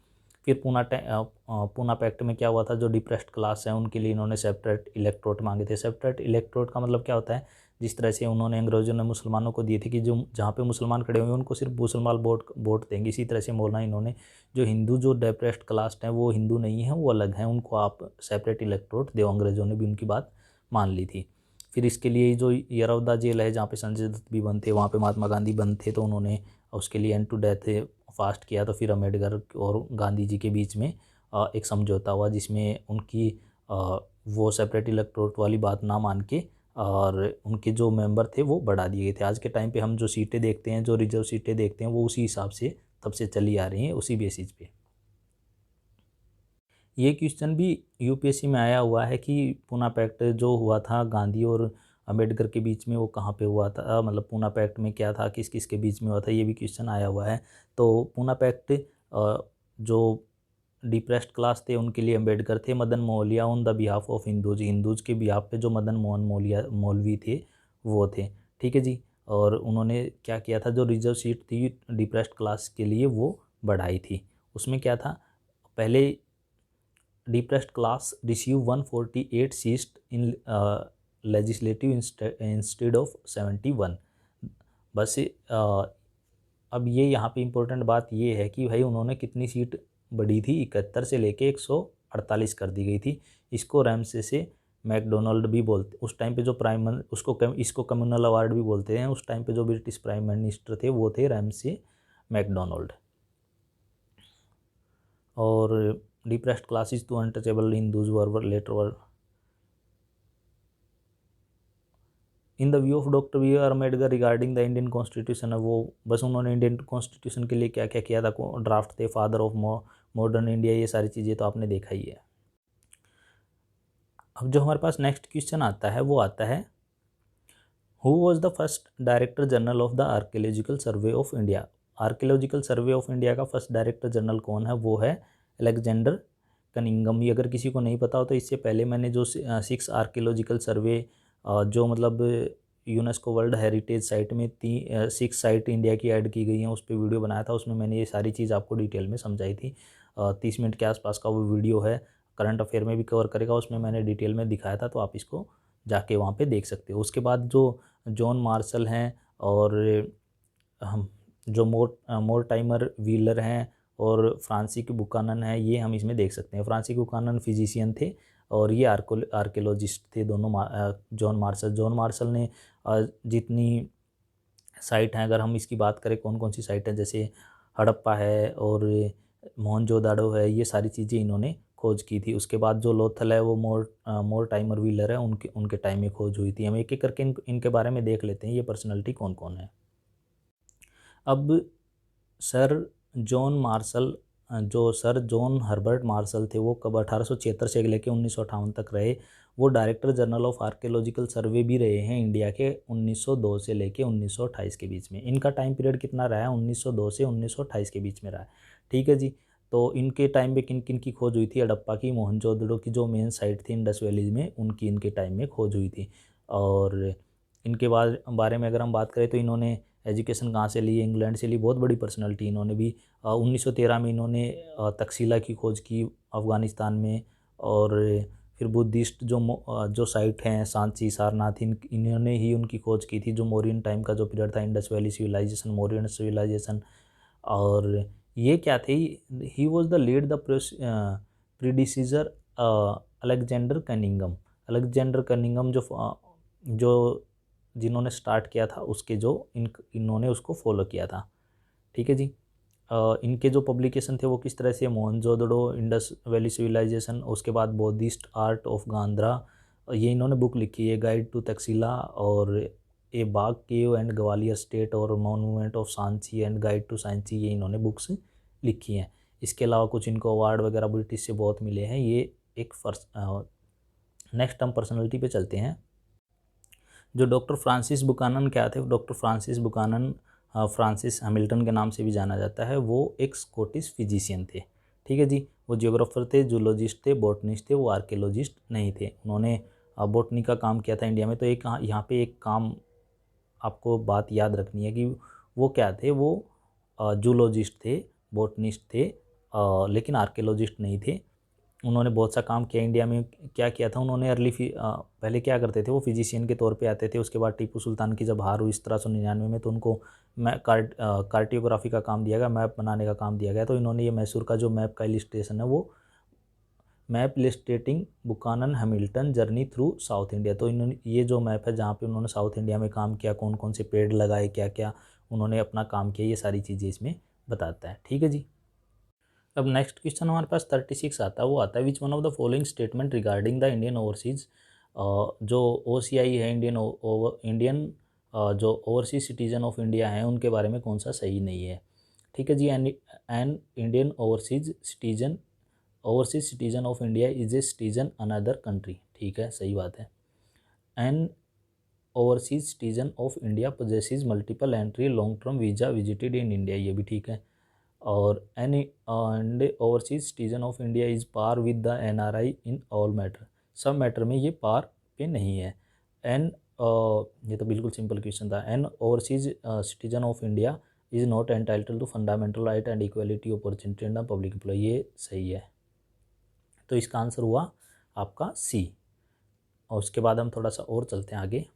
फिर पूना पैक्ट में क्या हुआ था, जो डिप्रेस्ड क्लास है उनके लिए इन्होंने सेपरेट इलेक्ट्रोट मांगे थे। सेपरेट इलेक्ट्रोट का मतलब क्या होता है, जिस तरह से उन्होंने अंग्रेजों ने मुसलमानों को दिए थे कि जो जहाँ पे मुसलमान खड़े हुए उनको सिर्फ मुसलमान वोट देंगे, इसी तरह से बोलना इन्होंने जो हिंदू जो डिप्रेस्ड क्लास हैं वो हिंदू नहीं है, वो अलग हैं, उनको आप सेपरेट इलेक्ट्रोट दो। अंग्रेजों ने भी उनकी बात मान ली थी। फिर इसके लिए जो यरौदा जेल है जहाँ पे संजय दत्त भी बंद थे, वहाँ पे महात्मा गांधी बंद थे, तो उन्होंने उसके लिए एंड टू डेथ फास्ट किया। तो फिर अम्बेडकर और गांधी जी के बीच में एक समझौता हुआ, जिसमें उनकी वो सेपरेट इलेक्टोरेट वाली बात ना मान के और उनके जो मेंबर थे वो बढ़ा दिए गए थे। आज के टाइम पे हम जो सीटें देखते हैं, जो रिजर्व सीटें देखते हैं, वो उसी हिसाब से तब से चली आ रही हैं, उसी बेसिस पे। ये क्वेश्चन भी यूपीएससी में आया हुआ है कि पूना पैक्ट जो हुआ था गांधी और अम्बेडकर के बीच में, वो कहाँ पे हुआ था, मतलब पूना पैक्ट में क्या था, किस किस के बीच में हुआ था, ये भी क्वेश्चन आया हुआ है। तो पूना पैक्ट जो डिप्रेस्ड क्लास थे उनके लिए अम्बेडकर थे। Madan Malaviya on the behalf of Hindus, Hindus के बिहाफ पे जो मदन मोहन मौलवी थे वो थे। ठीक है जी। और उन्होंने क्या किया था, जो रिजर्व सीट थी डिप्रेस्ड क्लास के लिए वो बढ़ाई थी। उसमें क्या था, पहले depressed class receive 148 seat in legislative instead of 71। बस अब ये यहाँ पे इम्पोर्टेंट बात ये है कि भाई उन्होंने कितनी सीट बढ़ी थी, 71 से लेके 148 कर दी गई थी। इसको रैमसे से मैकडोनल्ड भी बोलते, उस टाइम पे जो इसको कम्युनल अवार्ड भी बोलते हैं। उस टाइम पे जो ब्रिटिश प्राइम मिनिस्टर थे वो थे रैमसे मैकडोनल्ड। और depressed classes to untouchable Hindus were later in the view of doctor B R Ambedkar regarding the Indian constitution है। वो बस उन्होंने इंडियन कॉन्स्टिट्यूशन के लिए क्या क्या किया था, ड्राफ्ट थे, फादर ऑफ मॉडर्न इंडिया, ये सारी चीज़ें तो आपने देखा ही है। अब जो हमारे पास नेक्स्ट क्वेश्चन आता है वो आता है, who was the first director general of the archaeological survey of India. Archaeological survey of India का फर्स्ट डायरेक्टर जनरल कौन है, वो है अलेक्जेंडर कनिंगम। ये अगर किसी को नहीं पता हो तो इससे पहले मैंने जो 6 आर्कियोलॉजिकल सर्वे जो मतलब यूनेस्को वर्ल्ड हेरिटेज साइट में 6 साइट इंडिया की ऐड की गई हैं, उस पर वीडियो बनाया था। उसमें मैंने ये सारी चीज़ आपको डिटेल में समझाई थी। 30 मिनट के आसपास का वो वीडियो है, करंट अफेयर में भी कवर करेगा, उसमें मैंने डिटेल में दिखाया था, तो आप इसको जाके वहाँ पे देख सकते हो। उसके बाद जो जॉन मार्शल हैं और हम जो मोर टाइमर व्हीलर हैं और फ्रांसिस बुकानन है, ये हम इसमें देख सकते हैं। फ्रांसिस बुकानन फिजिशियन थे और ये आर्कियोलॉजिस्ट थे दोनों। जॉन मार्शल ने जितनी साइट हैं, अगर हम इसकी बात करें कौन कौन सी साइट है, जैसे हड़प्पा है और मोहनजोदाड़ो है, ये सारी चीज़ें इन्होंने खोज की थी। उसके बाद जो लोथल है वो मोर टाइमर व्हीलर है, उनके टाइम में खोज हुई थी। हम एक एक करके इनके बारे में देख लेते हैं, ये पर्सनैलिटी कौन कौन है। अब सर जॉन हर्बर्ट मार्शल थे, वो कब 1876 से लेकर 1958 तक रहे। वो डायरेक्टर जनरल ऑफ आर्कियोलॉजिकल सर्वे भी रहे हैं इंडिया के 1902 से लेकर 1928 के बीच में। इनका टाइम पीरियड कितना रहा है, 1902 से 1928 के बीच में रहा है। ठीक है जी। तो इनके टाइम में किन किन की खोज हुई थी, हड़प्पा की, मोहनजोदड़ो की जो मेन साइट थी इंडस वैली में, उनकी इनके टाइम में खोज हुई थी। और इनके बारे में अगर हम बात करें तो इन्होंने एजुकेशन कहाँ से ली, इंग्लैंड से ली, बहुत बड़ी पर्सनालिटी इन्होंने भी। 1913 में इन्होंने तक्षशिला की खोज की अफ़गानिस्तान में। और फिर बुद्धिस्ट जो साइट हैं सांची सारनाथ, इन्होंने ही उनकी खोज की थी। जो मौर्यन टाइम का जो पीरियड था, Indus valley civilisation, Mauryan civilisation. और ये क्या थे, he was the lead the predecessor Alexander Cunningham. Alexander Cunningham जो जिन्होंने स्टार्ट किया था, उसके जो इन्होंने उसको फॉलो किया था। ठीक है जी। इनके जो पब्लिकेशन थे वो किस तरह से, मोहनजोदड़ो, इंडस वैली सिविलाइजेशन, उसके बाद बौद्धिस्ट आर्ट ऑफ गांधारा, ये इन्होंने बुक लिखी है, गाइड टू तक्षशिला, और a Bagh cave and Gwalior state, और monument of Sanchi and guide to Sanchi, ये इन्होंने बुक्स लिखी हैं। इसके अलावा कुछ इनको अवार्ड वगैरह ब्रिटिश से बहुत मिले हैं। ये एक नेक्स्ट हम पर्सनैलिटी पे चलते हैं। जो डॉक्टर फ्रांसिस बुकानन क्या थे, doctor Francis Buchanan Francis Hamilton के नाम से भी जाना जाता है। वो एक स्कॉटिश फिजिशियन थे। ठीक है जी। वो जियोग्राफर थे, जूलॉजिस्ट थे, बॉटनिस्ट थे, वो आर्कियोलॉजिस्ट नहीं थे। उन्होंने बॉटनी का काम किया था इंडिया में। तो एक यहाँ पे एक काम आपको बात याद रखनी है कि वो क्या थे, वो जूलॉजिस्ट थे, बॉटनिस्ट थे, लेकिन आर्कियोलॉजिस्ट नहीं थे। उन्होंने बहुत सा काम किया इंडिया में। क्या किया था उन्होंने, पहले क्या करते थे, वो फिजिशियन के तौर पे आते थे। उसके बाद टीपू सुल्तान की जब हार हुई 1799 में, तो उनको कार्टियोग्राफी का काम दिया गया, मैप बनाने का काम दिया गया। तो इन्होंने ये मैसूर का जो मैप का इलिस्ट्रेशन है, वो map illustrating Buchanan Hamilton journey through south India. तो इन्होंने ये जो मैप है जहाँ पे उन्होंने साउथ इंडिया में काम किया, कौन कौन से पेड़ लगाए, क्या क्या उन्होंने अपना काम किया, ये सारी चीज़ें इसमें बताता है। ठीक है जी। अब नेक्स्ट क्वेश्चन हमारे पास 36 आता है। वो आता है, which one of the following statement regarding the Indian overseas, जो OCI है, इंडियन जो ओवरसीज सिटीजन ऑफ इंडिया हैं, उनके बारे में कौन सा सही नहीं है। ठीक है जी। An Indian overseas citizen of India is a citizen another country. ठीक है, सही बात है। An overseas citizen of India possesses multiple entry long term visa visited in India, ये भी ठीक है। और and overseas citizen of India is par with the NRI in all matter, सब मैटर में ये पार पे नहीं है। एन ये तो बिल्कुल सिंपल क्वेश्चन था। An overseas citizen of India is not entitled to fundamental right and equality opportunity in the public employ, ये सही है। तो इसका आंसर हुआ आपका C। और उसके बाद हम थोड़ा सा और चलते हैं आगे।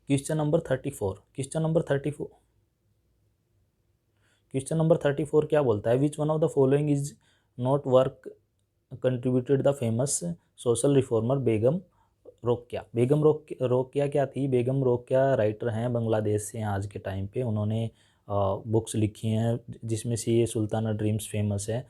क्वेश्चन नंबर 34 क्या बोलता है, which one of the following is not work contributed the famous social reformer Begum Rokeya. Begum Rokeya क्या थी, बेगम रोकेया राइटर हैं, बांग्लादेश से हैं आज के टाइम पे। उन्होंने बुक्स लिखी हैं, जिसमें से ये सुल्ताना ड्रीम्स फेमस है।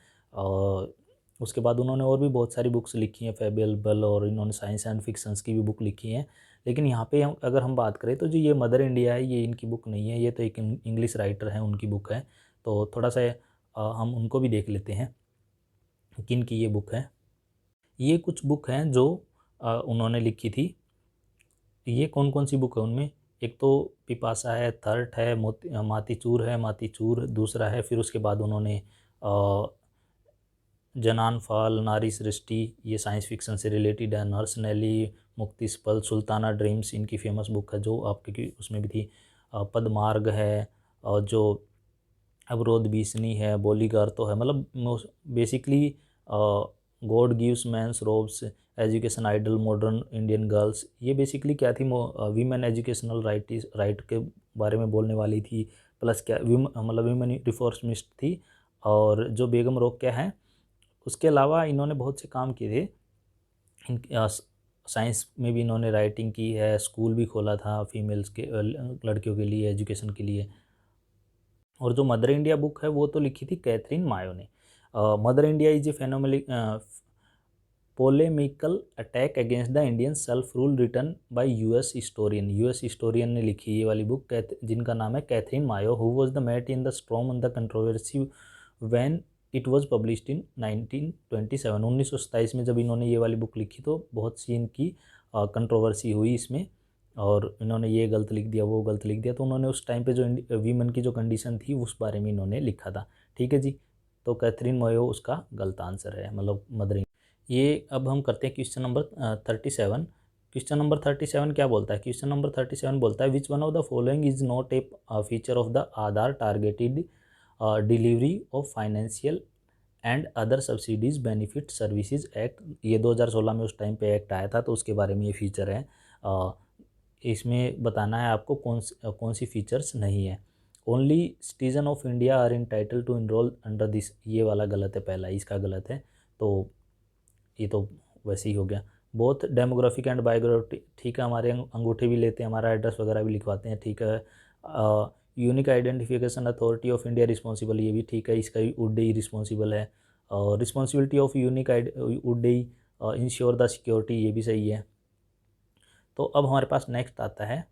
उसके बाद उन्होंने और भी बहुत सारी बुक्स लिखी हैं, फेबल, और इन्होंने साइंस एंड फिक्शंस की भी बुक लिखी हैं। लेकिन यहाँ पे अगर हम बात करें तो जो ये मदर इंडिया है, ये इनकी बुक नहीं है, ये तो एक इंग्लिश राइटर है, उनकी बुक है। तो थोड़ा सा हम उनको भी देख लेते हैं किन की ये बुक है। ये कुछ बुक हैं जो उन्होंने लिखी थी। ये कौन कौन सी बुक है उनमें, एक तो पिपासा है, थर्ट है, मातीचूर दूसरा है। फिर उसके बाद उन्होंने जनान फाल, नारी सृष्टि, ये साइंस फिक्शन से रिलेटेड है। नर्स नेली, मुक्तिसपल, सुल्ताना ड्रीम्स इनकी फेमस बुक है जो आपकी उसमें भी थी। पदमार्ग है, और जो अवरोध बीसनी है, बोलीगार तो है। मतलब basically god gives mans robes, education idol, modern Indian girls, ये बेसिकली क्या थी, वीमेन एजुकेशनल राइट के बारे में बोलने वाली थी। प्लस क्या मतलब वीमेन रिफॉर्मिस्ट थी। और जो बेगम रोकेया है, उसके अलावा इन्होंने बहुत से काम किए थे। साइंस में भी इन्होंने राइटिंग की है, स्कूल भी खोला था फीमेल्स के, लड़कियों के लिए एजुकेशन के लिए। और जो मदर इंडिया बुक है वो तो लिखी थी कैथरीन मायो ने। Mother India is a polemical attack against the Indian self rule written by US historian ने लिखी ये वाली बुक, जिनका नाम है Katherine Mayo, who was the met in the storm in the controversy when it was published in 1927। 1927 में जब इन्होंने ये वाली बुक लिखी तो बहुत सी इनकी कंट्रोवर्सी हुई इसमें, और इन्होंने ये गलत लिख दिया, वो गलत लिख दिया। तो उन्होंने उस टाइम पे जो वीमेन की जो कंडीशन थी उस बारे में इन्होंने लिखा था। ठीक है जी। तो कैथरीन मायो उसका गलत आंसर है, मतलब मदर। ये अब हम करते हैं क्वेश्चन नंबर 37। क्वेश्चन नंबर 37 क्या बोलता है? क्वेश्चन नंबर 37 बोलता है which one of the following is not a feature of the Aadhaar targeted delivery of financial and other subsidies benefit services act. ये 2016 में उस टाइम पे एक्ट आया था, तो उसके बारे में ये फीचर है। इसमें बताना है आपको कौन सी फीचर्स नहीं है। Only citizen of India are entitle to enroll under this, ये वाला गलत है, पहला इसका गलत है, तो ये तो वैसे ही हो गया। बोथ डेमोग्राफिक एंड बायोग्राफी, ठीक है, हमारे अंगूठे भी लेते हैं, हमारा एड्रेस वगैरह भी लिखवाते हैं, ठीक है। Unique identification authority of India responsible, ये भी ठीक है, इसका भी UDI रिस्पॉन्सिबल है। और responsibility of unique UDI ensure the security, ये भी सही है। तो अब हमारे पास नेक्स्ट आता है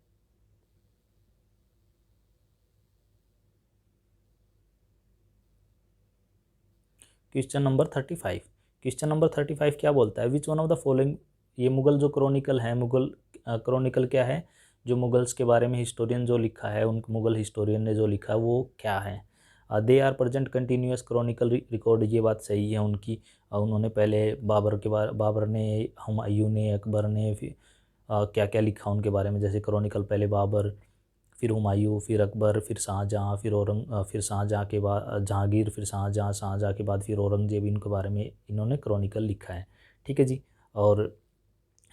क्वेश्चन नंबर 35। क्वेश्चन नंबर 35 क्या बोलता है? Which one of the following, ये मुगल जो क्रॉनिकल है, मुगल क्रॉनिकल क्या है? जो मुगल्स के बारे में हिस्टोरियन जो लिखा है, उन मुगल हिस्टोरियन ने जो लिखा है वो क्या है? They are present continuous chronicle record, ये बात सही है उनकी। उन्होंने पहले बाबर ने, हुमायूं ने, अकबर ने क्या क्या लिखा उनके बारे में, जैसे क्रॉनिकल पहले बाबर, फिर हुमायूं, फिर अकबर, फिर शाहजहाँ, फिर शाहजहाँ के बाद जहांगीर, फिर शाहजहाँ, शाहजहाँ के बाद फिर औरंगजेब, इनके बारे में इन्होंने क्रॉनिकल लिखा है। ठीक है जी। और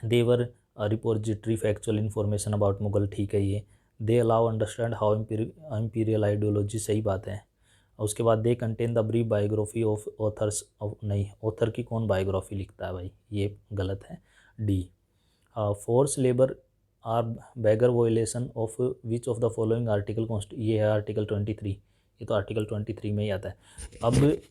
they are repository factual information about Mughal, ठीक है ये। They allow understand how imperial ideology, सही बात है। और उसके बाद they contain the brief biography of authors of, नहीं, ऑथर की कौन बायोग्राफी लिखता है भाई, ये गलत है। D, force labour are begar violation of which of the following article ये है आर्टिकल 23, ये तो आर्टिकल 23 में ही आता है। अब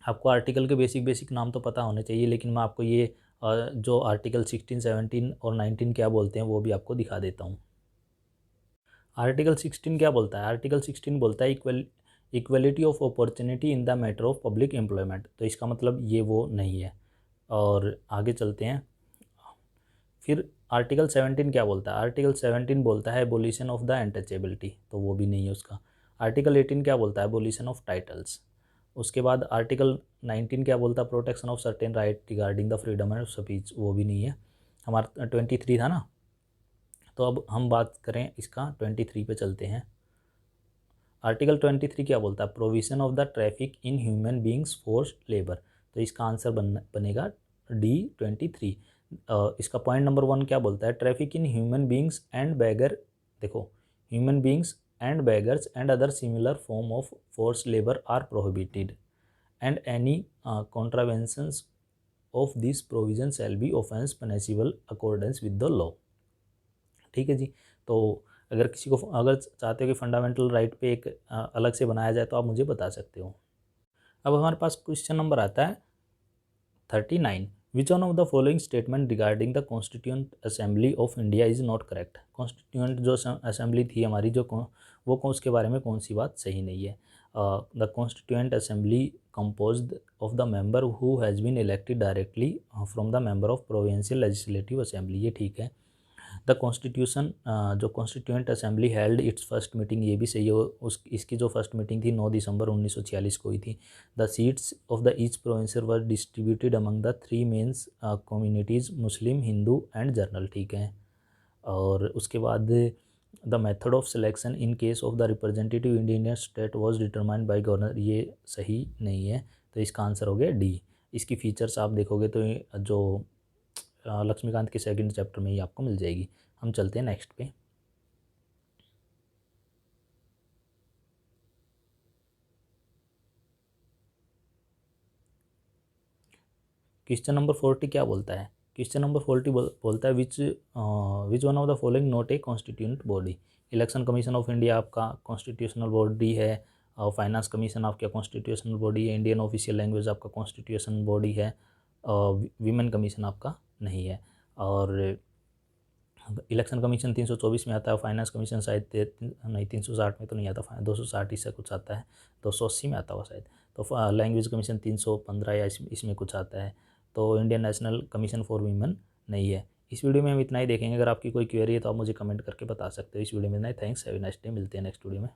आपको आर्टिकल के बेसिक नाम तो पता होने चाहिए, लेकिन मैं आपको ये जो आर्टिकल 16, 17 और 19 क्या बोलते हैं वो भी आपको दिखा देता हूँ। आर्टिकल 16 क्या बोलता है? आर्टिकल 16 बोलता है equality of opportunity in the matter of public employment, तो इसका मतलब ये वो नहीं है। और आगे चलते हैं। फिर आर्टिकल 17 क्या बोलता है? आर्टिकल 17 बोलता है एबोलिशन ऑफ द अनटचेबिलिटी, तो वो भी नहीं है उसका। आर्टिकल 18 क्या बोलता है? Abolition of titles. उसके बाद आर्टिकल 19 क्या बोलता है? Protection of certain right regarding the freedom and speech, वो भी नहीं है। हमारा 23 था ना, तो अब हम बात करें इसका 23 पे चलते हैं। आर्टिकल 23 क्या बोलता है? Provision of the traffic in human beings forced labour, तो इसका आंसर बनेगा D23। इसका पॉइंट नंबर 1 क्या बोलता है? Traffic in human beings and begar, देखो, human beings and begars and other similar form of force labour are prohibited and any contraventions of this provision shall be offence punishable accordance with the law. ठीक है जी। तो अगर किसी को, अगर चाहते हो कि फंडामेंटल राइट पे एक अलग से बनाया जाए तो आप मुझे बता सकते हो। अब हमारे पास क्वेश्चन नंबर आता है 39। विच one of the following statement regarding the constituent assembly of India is not correct? Constituent जो असेंबली थी हमारी, जो वो उसके बारे में कौन सी बात सही नहीं है? The constituent assembly composed of the member who has been elected directly from the member of provincial legislative assembly, ये ठीक है। द कॉन्स्टिट्यूशन, जो constituent assembly held its first meeting, ये भी सही है। इसकी जो फर्स्ट मीटिंग थी 9 दिसंबर 1946 को हुई थी। The seats of the each province were distributed among the 3 mains communities, Muslim, Hindu and general, ठीक है। और उसके बाद the method of selection in case of the representative Indian state was determined by governor, ये सही नहीं है, तो इसका आंसर हो गया डी। इसकी फीचर्स आप देखोगे तो जो लक्ष्मीकांत के सेकंड चैप्टर में ही आपको मिल जाएगी। हम चलते हैं नेक्स्ट पे। क्वेश्चन नंबर 40 क्या बोलता है? क्वेश्चन नंबर 40 बोलता है which one of the following not a constituent body? Election commission of India आपका कॉन्स्टिट्यूशनल बॉडी है, और फाइनेंस कमीशन आपका कॉन्स्टिट्यूशनल बॉडी है, इंडियन ऑफिशियल लैंग्वेज आपका कॉन्स्टिट्यूशन बॉडी है, वीमेन कमीशन आपका नहीं है। और इलेक्शन कमीशन 324 में आता है, फाइनेंस कमीशन शायद नहीं 360 में तो नहीं आता, 260 इससे कुछ आता है, 280 में आता हुआ शायद। तो लैंग्वेज कमीशन 315 या इसमें कुछ आता है। तो Indian national commission for women नहीं है। इस वीडियो में हम इतना ही देखेंगे। अगर आपकी कोई क्वेरी है तो आप मुझे कमेंट करके बता सकते हो। इस वीडियो में इतना ही। Thanks, have a nice day. मिलते हैं नेक्स्ट वीडियो में।